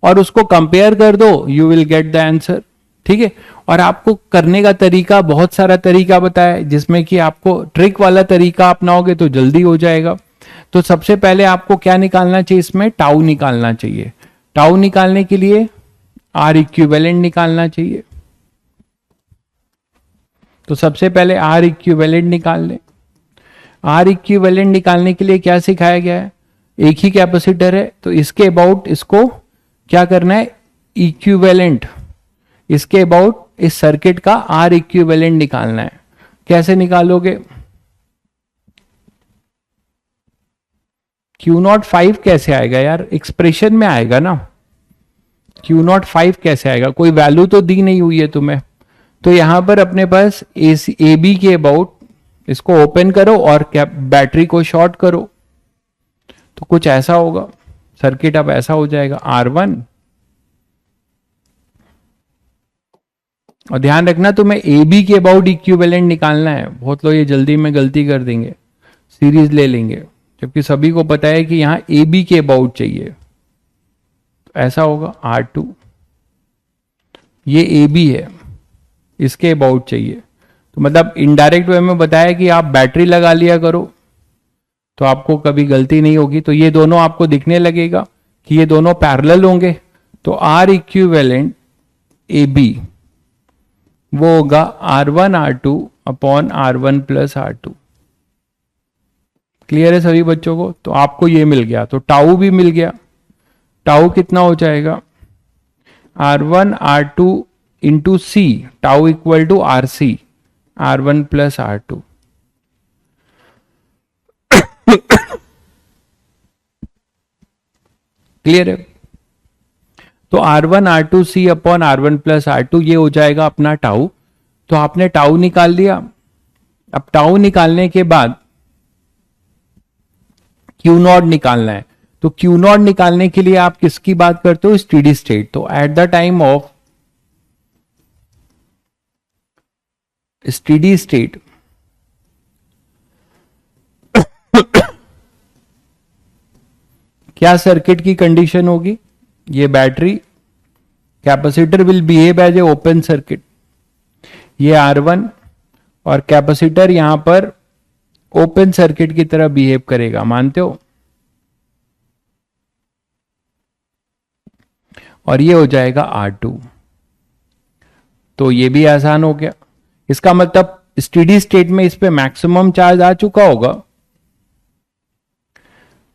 और उसको कंपेयर कर दो, you will get the answer. ठीक है। और आपको करने का तरीका, बहुत सारा तरीका बताया, जिसमें कि आपको ट्रिक वाला तरीका अपनाओगे तो जल्दी हो जाएगा। तो सबसे पहले आपको क्या निकालना चाहिए? इसमें टाउ निकालना चाहिए। टाउ निकालने के लिए आर इक्विवेलेंट निकालना चाहिए। तो सबसे पहले आर इक्विवेलेंट निकाल लें। आर इक्विवेलेंट निकालने के लिए क्या सिखाया गया है? एक ही कैपेसिटर है तो इसके अबाउट इसको क्या करना है? इक्विवेलेंट, इसके अबाउट इस सर्किट का आर इक्विवेलेंट निकालना है। कैसे निकालोगे? Q0 5 कैसे आएगा यार? एक्सप्रेशन में आएगा ना। Q0 5 कैसे आएगा? कोई वैल्यू तो दी नहीं हुई है तुम्हें। तो यहां पर अपने पास ए बी के अबाउट इसको ओपन करो और बैटरी को शॉर्ट करो, तो कुछ ऐसा होगा। सर्किट अब ऐसा हो जाएगा R1। और ध्यान रखना तुम्हें ए बी के अबाउट इक्विवेलेंट निकालना है। बहुत लोग ये जल्दी में गलती कर देंगे, सीरीज ले लेंगे, जबकि सभी को पता है कि यहां ए बी के अबाउट चाहिए। तो ऐसा होगा R2, ये ए बी है, इसके अबाउट चाहिए। तो मतलब इनडायरेक्ट वे में बताया कि आप बैटरी लगा लिया करो तो आपको कभी गलती नहीं होगी। तो ये दोनों आपको दिखने लगेगा कि ये दोनों पैरेलल होंगे। तो आर इक्विवेलेंट ए बी वो होगा R1 R2 upon R1 plus R2। Clear है सभी बच्चों को? तो आपको ये मिल गया, तो टाउ भी मिल गया। टाउ कितना हो जाएगा? R1 R2 into C, tau equal to RC, R1 plus R2। Clear है? तो R1 R2 C upon R1 plus R2 ये हो जाएगा अपना टाउ। तो आपने टाउ निकाल लिया। अब टाउ निकालने के बाद Q0 निकालना है। तो Q0 निकालने के लिए आप किसकी बात करते हो? Steady state. तो at the time of steady state क्या सर्किट की कंडीशन होगी? ये battery, capacitor will behave as a open circuit, ये R1 और कैपेसिटर यहां पर ओपन सर्किट की तरह बिहेव करेगा। मानते हो? और ये हो जाएगा R2। तो ये भी आसान हो गया। इसका मतलब स्टेडी स्टेट में इस पे मैक्सिमम चार्ज आ चुका होगा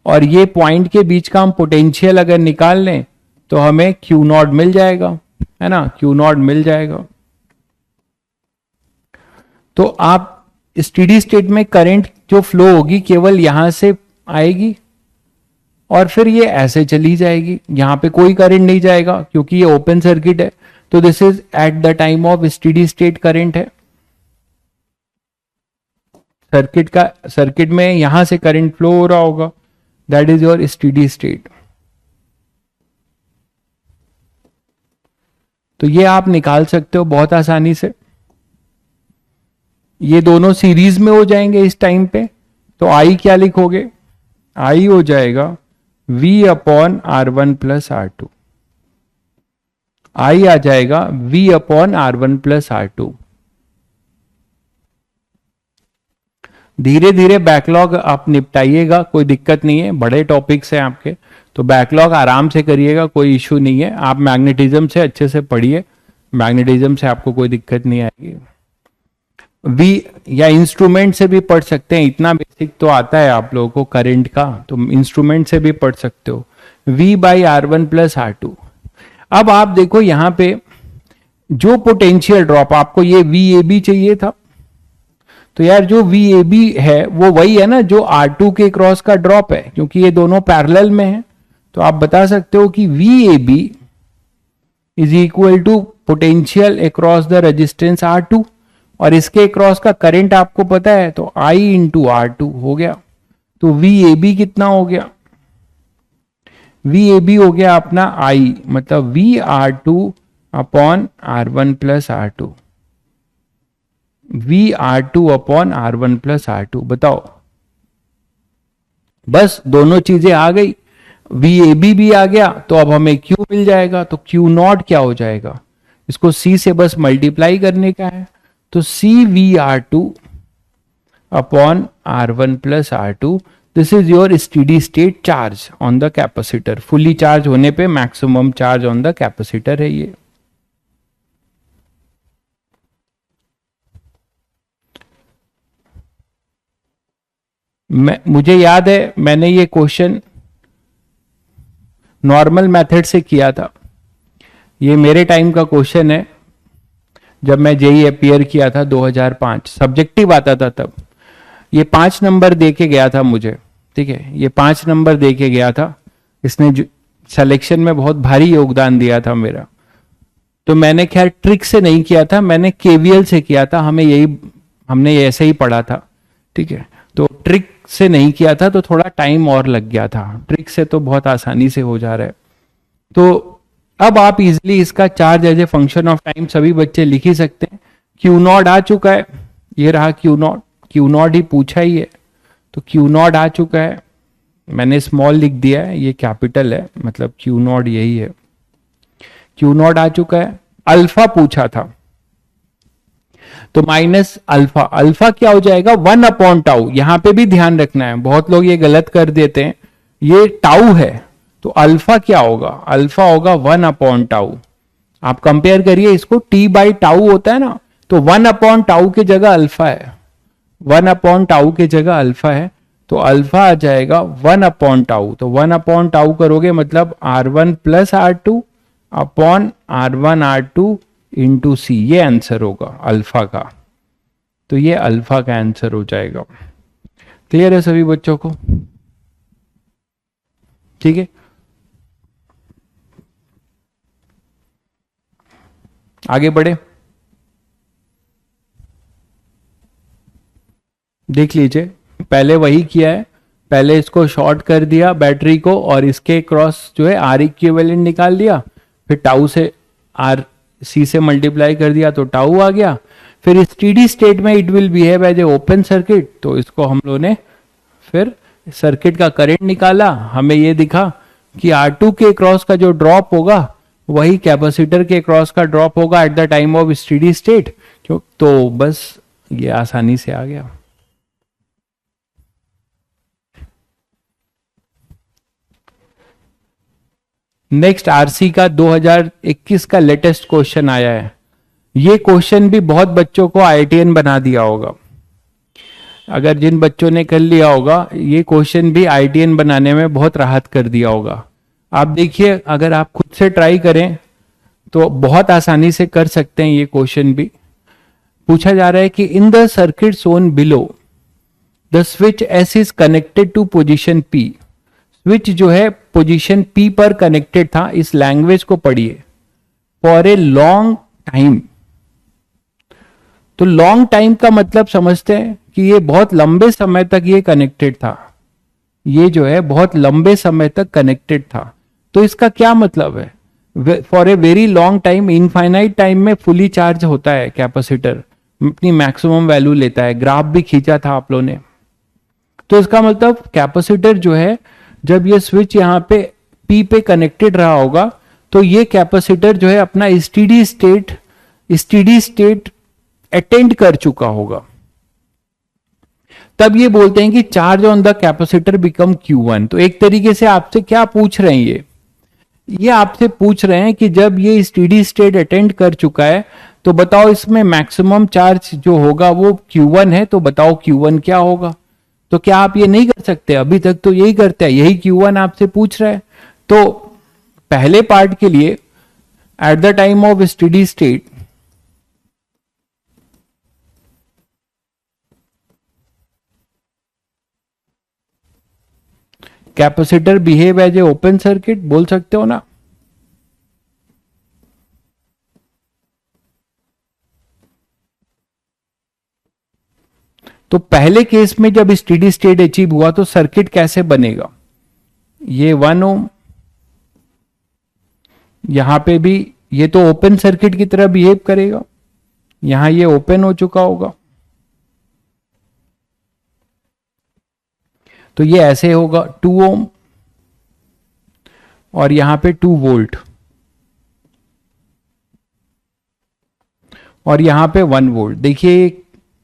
और ये पॉइंट के बीच का हम पोटेंशियल अगर निकाल लें तो हमें Q0 मिल जाएगा, है ना? Q0 मिल जाएगा। तो आप स्टेडी स्टेट में करंट जो फ्लो होगी केवल यहां से आएगी और फिर ये ऐसे चली जाएगी। यहां पे कोई करंट नहीं जाएगा क्योंकि ये ओपन सर्किट है। तो this is eight the time of steady state current है। सर्किट में यहां से करंट फ्लो हो रहा होगा, that is your steady state. तो ये आप निकाल सकते हो बहुत आसानी से। ये दोनों सीरीज में हो जाएंगे इस टाइम पे, तो आई क्या लिखोगे, आई हो जाएगा V upon R1 plus R2। आई आ जाएगा V upon R1 plus R2। धीरे धीरे बैकलॉग आप निपटाइएगा, कोई दिक्कत नहीं है, बड़े टॉपिक्स हैं आपके, तो बैकलॉग आराम से करिएगा, कोई इश्यू नहीं है। आप मैग्नेटिज्म से अच्छे से पढ़िए, मैग्नेटिज्म से आपको कोई दिक्कत नहीं आएगी। वी या इंस्ट्रूमेंट से भी पढ़ सकते हैं, इतना बेसिक तो आता है आप लोगों को करंट का, तो इंस्ट्रूमेंट से भी पढ़ सकते हो। V by R1 plus R2। अब आप देखो यहां पे जो पोटेंशियल ड्रॉप, आपको ये VAB चाहिए था, तो यार जो VAB है वो वही है ना जो R2 के क्रॉस का ड्रॉप है, क्योंकि ये दोनों पैरेलल में है। तो आप बता सकते हो कि VAB is equal to potential across the resistance R2, और इसके क्रॉस का करंट आपको पता है, तो I इंटू R2 हो गया। तो VAB कितना हो गया, VAB हो गया अपना I, मतलब VR2 upon R1 plus R2, VR2 upon R1 plus R2। बताओ, बस दोनों चीजें आ गई, VAB भी आ गया, तो अब हमें Q मिल जाएगा। तो Q नॉट क्या हो जाएगा, इसको C से बस मल्टीप्लाई करने का है, तो CVR2 upon R1 plus R2। This is your steady state charge on the capacitor. Fully charge होने पे maximum charge on the capacitor है ये। मुझे याद है मैंने ये क्वेश्चन नॉर्मल मेथड से किया था, ये मेरे टाइम का क्वेश्चन है, जब मैं जेई अपीयर किया था 2005, सब्जेक्टिव आता था तब। ये 5 नंबर दे के गया था मुझे, ठीक है, ये 5 नंबर दे के गया था, इसने सिलेक्शन में बहुत भारी योगदान दिया था मेरा। तो मैंने खैर ट्रिक से नहीं किया था, मैंने केवीएल से किया था, हमने ऐसे ही पढ़ा था, ठीक है। तो ट्रिक से नहीं किया था तो थोड़ा टाइम और लग गया था, ट्रिक से तो बहुत आसानी से हो जा रहा है। तो अब आप इजिली इसका charge as a function of time सभी बच्चे लिख ही सकते हैं। क्यू नॉट आ चुका है, ये रहा क्यू नॉट ही पूछा ही है, तो क्यू नॉट आ चुका है, मैंने स्मॉल लिख दिया है, ये कैपिटल है, मतलब क्यू नॉट यही है। क्यू नॉट आ चुका है। अल्फा पूछा था, तो माइनस अल्फा, अल्फा क्या हो जाएगा 1 अपॉन टाउ। यहां पे भी ध्यान रखना है, बहुत लोग ये गलत कर देते हैं, ये टाउ है, तो अल्फा क्या होगा, अल्फा होगा 1 अपॉन टाउ। आप कंपेयर करिए इसको, टी बाई टाउ होता है ना, तो 1 अपॉन टाउ की जगह अल्फा है, 1 अपॉन टाउ की जगह अल्फा है, तो अल्फा आ जाएगा 1 अपॉन टाउ। तो 1 अपॉन टाउ करोगे मतलब R1 plus R2 upon R1 R2 into सी, ये आंसर होगा अल्फा का। तो ये अल्फा का आंसर हो जाएगा। क्लियर है सभी बच्चों को, ठीक है। आगे बढ़े, देख लीजिए, पहले वही किया है, पहले इसको शॉर्ट कर दिया बैटरी को, और इसके क्रॉस जो है आर इक्विवेलेंट निकाल दिया, फिर टाउ से आर सी से मल्टीप्लाई कर दिया तो टाउ आ गया। फिर स्टेडी स्टेट में it will behave as a open circuit, तो इसको हम लोगों ने फिर सर्किट का करंट निकाला, हमें ये दिखा कि R2 के क्रॉस का जो ड्रॉप होगा वही कैपेसिटर के क्रॉस का ड्रॉप होगा eight the time of steady state, तो बस ये आसानी से आ गया। नेक्स्ट आरसी का 2021 का लेटेस्ट क्वेश्चन आया है। ये क्वेश्चन भी बहुत बच्चों को आईआईटीएन बना दिया होगा, अगर जिन बच्चों ने कर लिया होगा ये क्वेश्चन भी आईआईटीएन बनाने में बहुत राहत कर दिया होगा। आप देखिए, अगर आप खुद से ट्राई करें तो बहुत आसानी से कर सकते हैं। ये क्वेश्चन भी पूछा जा रहा है कि in the circuit shown below the switch S is connected to position P. Switch जो है पोजीशन पी पर कनेक्टेड था, इस लैंग्वेज को पढ़िए। For a long time. तो लॉन्ग टाइम का मतलब समझते हैं कि ये बहुत लंबे समय तक ये कनेक्टेड था, ये जो है बहुत लंबे समय तक कनेक्टेड था। तो इसका क्या मतलब है? For a very long time, infinite time में फुली चार्ज होता है कैपेसिटर, अपनी मैक्सिमम वैल्यू लेता है। ग्राफ भी खींचा था आप लोगों ने। तो इसका मतलब कैपेसिटर जो है, जब ये स्विच यहाँ पे पी पे कनेक्टेड रहा होगा, तो ये कैपेसिटर जो है अपना स्टेडी स्टेट अटेंड कर चुका होगा। तब ये बोलते हैं कि charge on the capacitor become Q1। तो एक तरीके से आपसे क्या पूछ रहे हैं, ये आपसे पूछ रहे हैं कि जब ये स्टेडी स्टेट अटेंड कर चुका है, तो बताओ इसमें मैक्सिमम चार्ज जो होगा वो Q1 है, तो बताओ Q1 क्या होगा। तो क्या आप ये नहीं कर सकते? अभी तक तो यही करते हैं, यही Q1 आपसे पूछ रहा है। तो पहले पार्ट के लिए, at the time of steady state, capacitor behave as a open circuit, बोल सकते हो ना। तो पहले केस में जब स्टेडी स्टेट अचीव हुआ तो सर्किट कैसे बनेगा? ये 1 ओम, यहां पे भी ये तो ओपन सर्किट की तरह बिहेव करेगा, यहां ये ओपन हो चुका होगा, तो ये ऐसे होगा 2 ओम, और यहां पे 2 वोल्ट, और यहां पे 1 वोल्ट। देखिए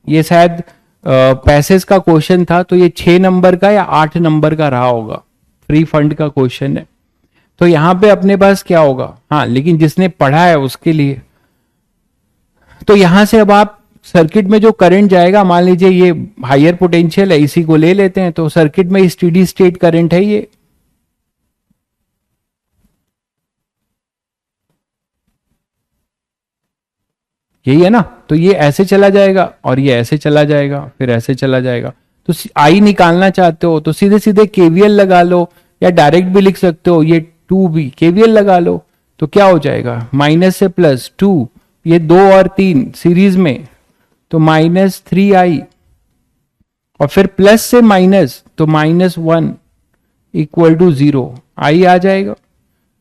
ये शायद पैसेज का क्वेश्चन था, तो ये 6 नंबर का या 8 नंबर का रहा होगा, फ्री फंड का क्वेश्चन है। तो यहां पे अपने पास क्या होगा, हाँ लेकिन जिसने पढ़ा है उसके लिए। तो यहां से अब आप सर्किट में जो करंट जाएगा, मान लीजिए ये हायर पोटेंशियल है, इसी को ले लेते हैं, तो सर्किट में स्टेडी स्टेट करंट है ये, यही है ना। तो ये ऐसे चला जाएगा और ये ऐसे चला जाएगा, फिर ऐसे चला जाएगा। तो आई निकालना चाहते हो तो सीधे सीधे केवीएल लगा लो, या डायरेक्ट भी लिख सकते हो, ये 2 भी केवीएल लगा लो। तो क्या हो जाएगा, माइनस से प्लस 2, ये 2 और 3 सीरीज में, तो -3i, और फिर प्लस से माइनस, तो -1 इक्वल टू 0। आई आ जाएगा,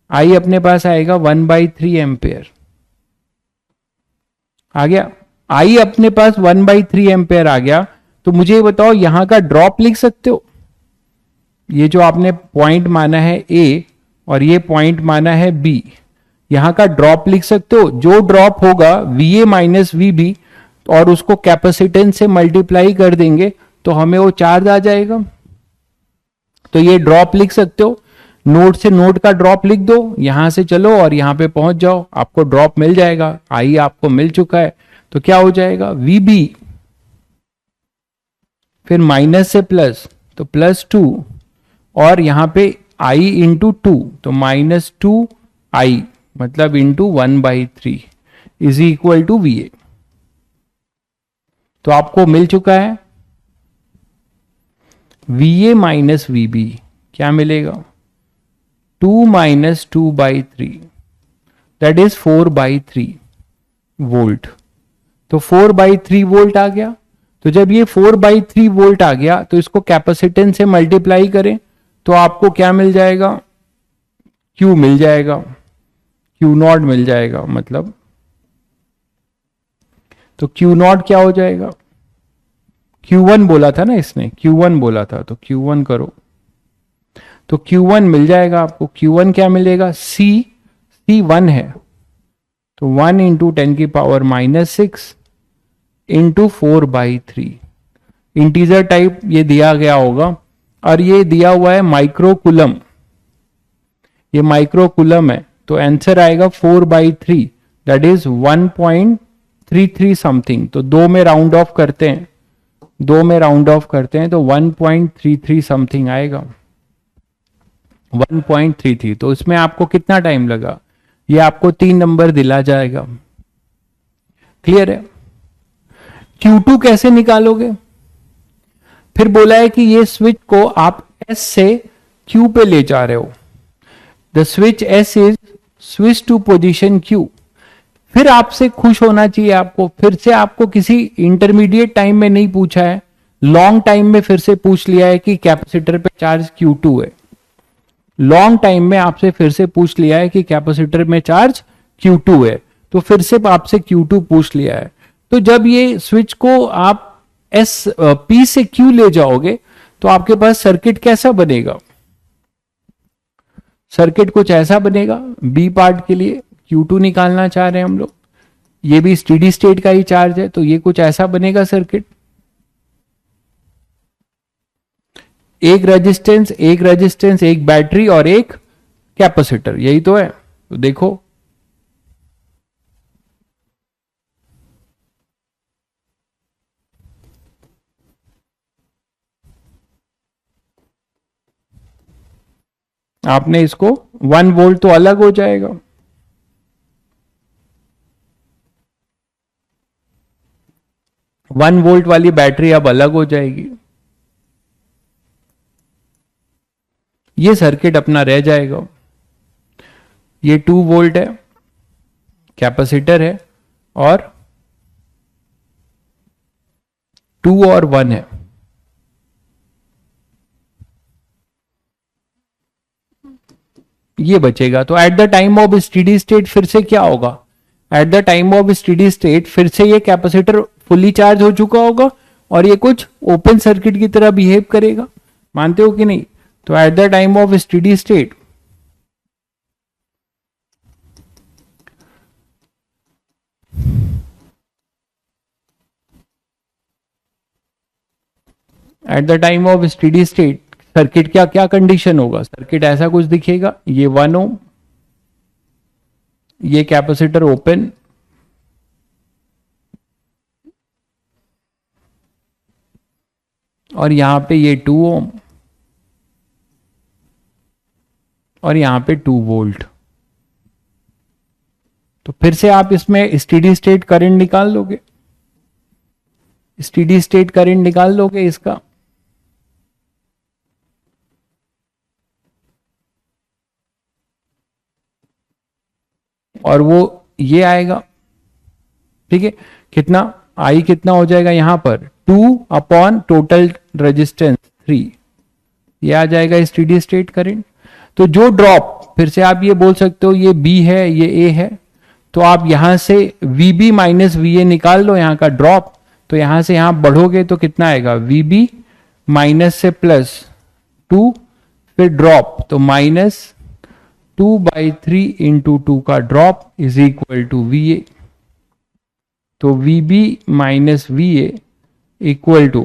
आई अपने पास आएगा 1/3 एम्पेयर आ गया। आई अपने पास 1/3 एम्पेयर आ गया। तो मुझे ये बताओ, यहां का ड्रॉप लिख सकते हो? ये जो आपने पॉइंट माना है ए और ये पॉइंट माना है बी, यहां का ड्रॉप लिख सकते हो? जो ड्रॉप होगा VA माइनस VB, और उसको कैपेसिटेंस से मल्टीप्लाई कर देंगे तो हमें वो चार्ज आ जाएगा। तो ये ड्रॉप लिख सकते हो, नोड से नोड का ड्रॉप लिख दो, यहां से चलो और यहां पे पहुंच जाओ, आपको ड्रॉप मिल जाएगा। आई आपको मिल चुका है, तो क्या हो जाएगा, VB, फिर माइनस से प्लस, तो +2, और यहां पे I इंटू 2, तो -2i, मतलब into 1/3 is equal to VA। तो आपको मिल चुका है VA माइनस VB, क्या मिलेगा, 2 - 2/3, दैट इज 4/3 वोल्ट। तो 4/3 वोल्ट आ गया। तो जब ये 4/3 वोल्ट आ गया, तो इसको कैपेसिटेंस से मल्टीप्लाई करें तो आपको क्या मिल जाएगा, Q मिल जाएगा, Q0 मिल जाएगा मतलब। तो Q0 क्या हो जाएगा, Q1 बोला था ना इसने, Q1 बोला था, तो Q1 करो, तो Q1 मिल जाएगा आपको। Q1 क्या मिलेगा, C 1 है, तो 1 × 10⁻⁻6 इंटू 4/3, इंटीजर टाइप ये दिया गया होगा, और ये दिया हुआ है माइक्रोकुलम, ये माइक्रोकुलम है। तो आंसर आएगा 4/3, दैट इज 1.33 समथिंग। तो 2 में राउंड ऑफ करते हैं, 2 में राउंड ऑफ करते हैं तो 1.33 समथिंग आएगा, 1.33। तो इसमें आपको कितना टाइम लगा, ये आपको 3 नंबर दिला जाएगा। क्लियर है। Q2 कैसे निकालोगे, फिर बोला है कि ये स्विच को आप S से Q पे ले जा रहे हो। The switch S is switch to position Q। फिर आपसे खुश होना चाहिए आपको, फिर से आपको किसी इंटरमीडिएट टाइम में नहीं पूछा है, लॉन्ग टाइम में फिर से पूछ लिया है कि कैपेसिटर पे चार्ज Q2 है। लॉन्ग टाइम में आपसे फिर से पूछ लिया है कि कैपेसिटर में चार्ज Q2 है, तो फिर से आपसे Q2 पूछ लिया है। तो जब ये स्विच को आप P से Q ले जाओगे तो आपके पास सर्किट कैसा बनेगा? सर्किट कुछ ऐसा बनेगा। बी पार्ट के लिए Q2 निकालना चाह रहे हैं हम लोग, ये भी स्टेडी स्टेट का ही चार्ज है, तो ये कुछ ऐसा बनेगा सर्किट। एक रेजिस्टेंस, एक बैटरी और एक कैपेसिटर, यही तो है। तो देखो आपने इसको 1 वोल्ट तो अलग हो जाएगा, वन वोल्ट वाली बैटरी अब अलग हो जाएगी, ये सर्किट अपना रह जाएगा। ये 2 वोल्ट है, कैपेसिटर है, और 2 और 1 है। ये बचेगा। तो at the time of steady state फिर से क्या होगा? Eight the time of steady state फिर से ये कैपेसिटर फुली चार्ज हो चुका होगा और ये कुछ ओपन सर्किट की तरह बिहेव करेगा। मानते हो कि नहीं? तो at the time of steady state circuit क्या क्या कंडीशन होगा? सर्किट ऐसा कुछ दिखेगा, ये 1 ओम, ये कैपेसिटर ओपन, और यहां पे ये 2 ओम, और यहां पे 2 वोल्ट। तो फिर से आप इसमें स्टेडी स्टेट करंट निकाल लोगे, स्टेडी स्टेट करंट निकाल लोगे इसका। और वो ये आएगा, ठीक है, कितना आई कितना हो जाएगा यहां पर 2 अपॉन टोटल रेजिस्टेंस 3, ये आ जाएगा स्टेडी स्टेट करंट। तो जो ड्रॉप, फिर से आप ये बोल सकते हो ये बी है ये ए है, तो आप यहां से VB माइनस VA निकाल लो, यहां का ड्रॉप। तो यहां से यहां बढ़ोगे तो कितना आएगा? VB माइनस से +2, फिर ड्रॉप, तो -2/3 इंटू 2 का drop is equal to VA। तो VB minus VA equal to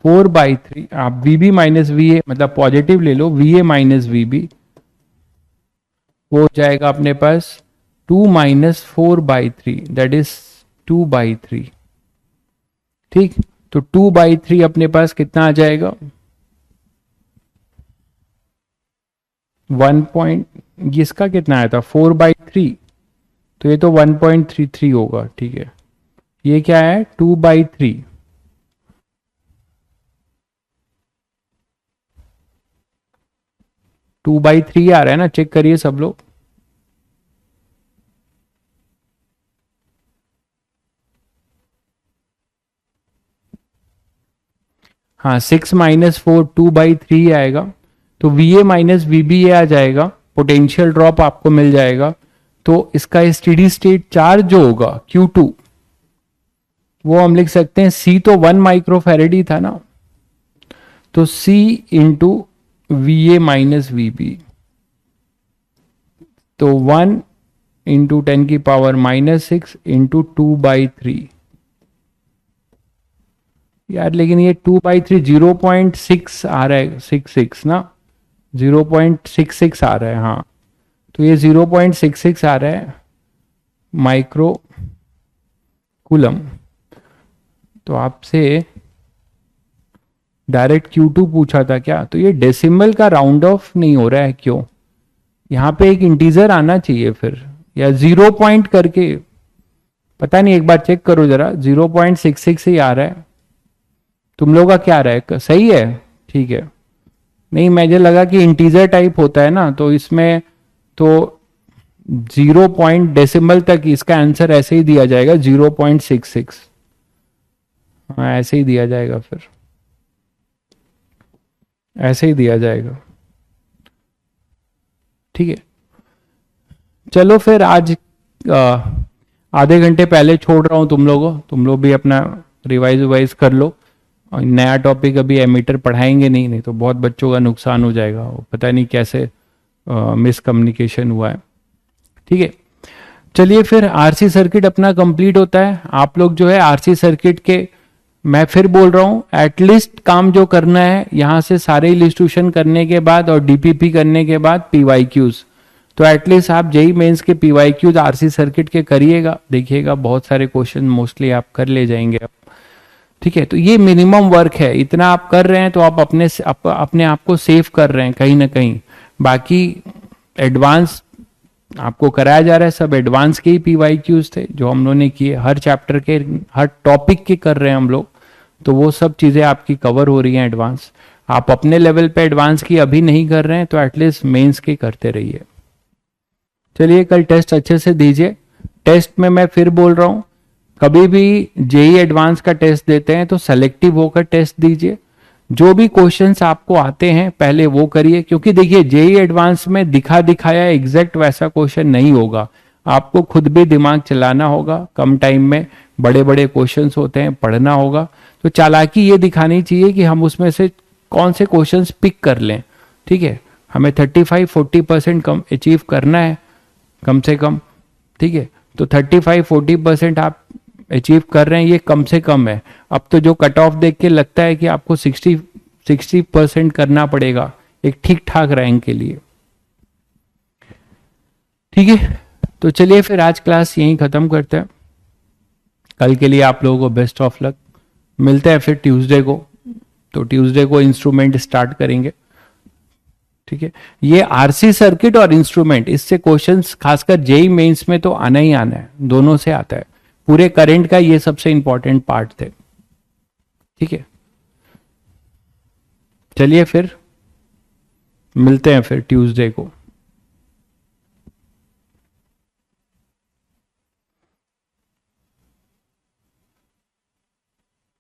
4/3। आप VB माइनस VA मतलब पॉजिटिव ले लो, VA माइनस VB वो हो जाएगा अपने पास 2 - 4/3, दैट इज 2/3। ठीक, तो 2/3 अपने पास कितना आ जाएगा? इसका कितना आया था? 4/3, तो ये तो 1.33 होगा। ठीक है, ये क्या है? 2/3। टू बाई थ्री आ रहा है ना, चेक करिए सब लोग। हाँ, 6 - 4 2/3 आएगा, तो VA माइनस VB आ जाएगा, पोटेंशियल ड्रॉप आपको मिल जाएगा। तो इसका स्टेडी स्टेट चार्ज जो होगा Q2 वो हम लिख सकते हैं, C तो 1 माइक्रोफैरेड ही था ना, तो C into VA minus VB, तो 1 इंटू 10⁻⁻6 इंटू 2/3। यार लेकिन ये 2/3 0.6 आ रहा है, 66 ना, 0.66 आ रहा है। हाँ, तो ये 0.66 आ रहा है माइक्रो कूलम। तो आपसे डायरेक्ट Q2 पूछा था क्या? तो ये डेसिमल का राउंड ऑफ नहीं हो रहा है, क्यों? यहां पे एक इंटीजर आना चाहिए फिर, या 0 पॉइंट करके, पता नहीं, एक बार चेक करो जरा। 0.66 ही आ रहा है, तुम लोग का क्या आ रहा है? सही है, ठीक है। नहीं, मुझे लगा कि इंटीजर टाइप होता है ना, तो इसमें तो 0 पॉइंट डेसिमल तक इसका आंसर ऐसे ही दिया जाएगा 0.66। हाँ ऐसे ही दिया जाएगा, फिर ऐसे ही दिया जाएगा। ठीक है, चलो फिर आज आधे घंटे पहले छोड़ रहा हूं तुम लोगों, तुम लोग भी अपना रिवाइज वाइज कर लो। और नया टॉपिक अभी एमीटर पढ़ाएंगे नहीं, नहीं तो बहुत बच्चों का नुकसान हो जाएगा, वो पता नहीं कैसे मिसकम्युनिकेशन हुआ है। ठीक है, चलिए फिर आरसी सर्किट अपना कंप्लीट होता है। आप लोग जो है आरसी सर्किट के, मैं फिर बोल रहा हूं, एटलीस्ट काम जो करना है यहां से सारे इलिस्ट्रेशन करने के बाद और डीपीपी करने के बाद पीवाईक्यूज, तो एटलीस्ट आप जेई मेंस के पीवाईक्यूज आरसी सर्किट के करिएगा, देखिएगा बहुत सारे क्वेश्चन मोस्टली आप कर ले जाएंगे अब। ठीक है, तो ये मिनिमम वर्क है, इतना आप कर रहे हैं तो आप अपने आप को सेव कर रहे हैं कहीं ना कहीं। बाकी एडवांस आपको कराया जा रहा है, सब एडवांस के ही पीवाईक्यूज थे जो हम लोगों ने किए, हर चैप्टर के हर टॉपिक के कर रहे हैं हम लोग, तो वो सब चीजें आपकी कवर हो रही हैं एडवांस। आप अपने लेवल पे एडवांस की अभी नहीं कर रहे हैं तो एटलीस्ट मेंस के करते रहिए। चलिए कल टेस्ट अच्छे से दीजिए। टेस्ट में मैं फिर बोल रहा हूं, कभी भी जेई एडवांस का टेस्ट देते हैं तो सेलेक्टिव होकर टेस्ट दीजिए। जो भी क्वेश्चंस आपको आते हैं पहले वो करिए, क्योंकि देखिए जेई एडवांस में दिखा दिखाया एग्जैक्ट वैसा क्वेश्चन नहीं होगा, आपको खुद भी दिमाग चलाना होगा, कम टाइम में बड़े बड़े क्वेश्चंस होते हैं, पढ़ना होगा। तो चालाकी ये दिखानी चाहिए कि हम उसमें से कौन से क्वेश्चंस पिक कर लें। ठीक है, हमें 35-40% कम अचीव करना है कम से कम। ठीक है, तो 35-40% आप अचीव कर रहे हैं, ये कम से कम है। अब तो जो कट ऑफ देख के लगता है कि आपको 60% करना पड़ेगा एक ठीक ठाक रैंक के लिए। ठीक है, तो चलिए फिर आज क्लास यहीं खत्म करते हैं। कल के लिए आप लोगों को बेस्ट ऑफ लक, मिलते हैं फिर ट्यूसडे को। तो ट्यूसडे को इंस्ट्रूमेंट स्टार्ट करेंगे। ठीक है, ये आरसी सर्किट और इंस्ट्रूमेंट, इससे क्वेश्चंस खासकर जेई मेंस में तो आना ही आना है, दोनों से आता है। पूरे करंट का ये सबसे इंपॉर्टेंट पार्ट थे। ठीक है, चलिए फिर मिलते हैं फिर ट्यूसडे को।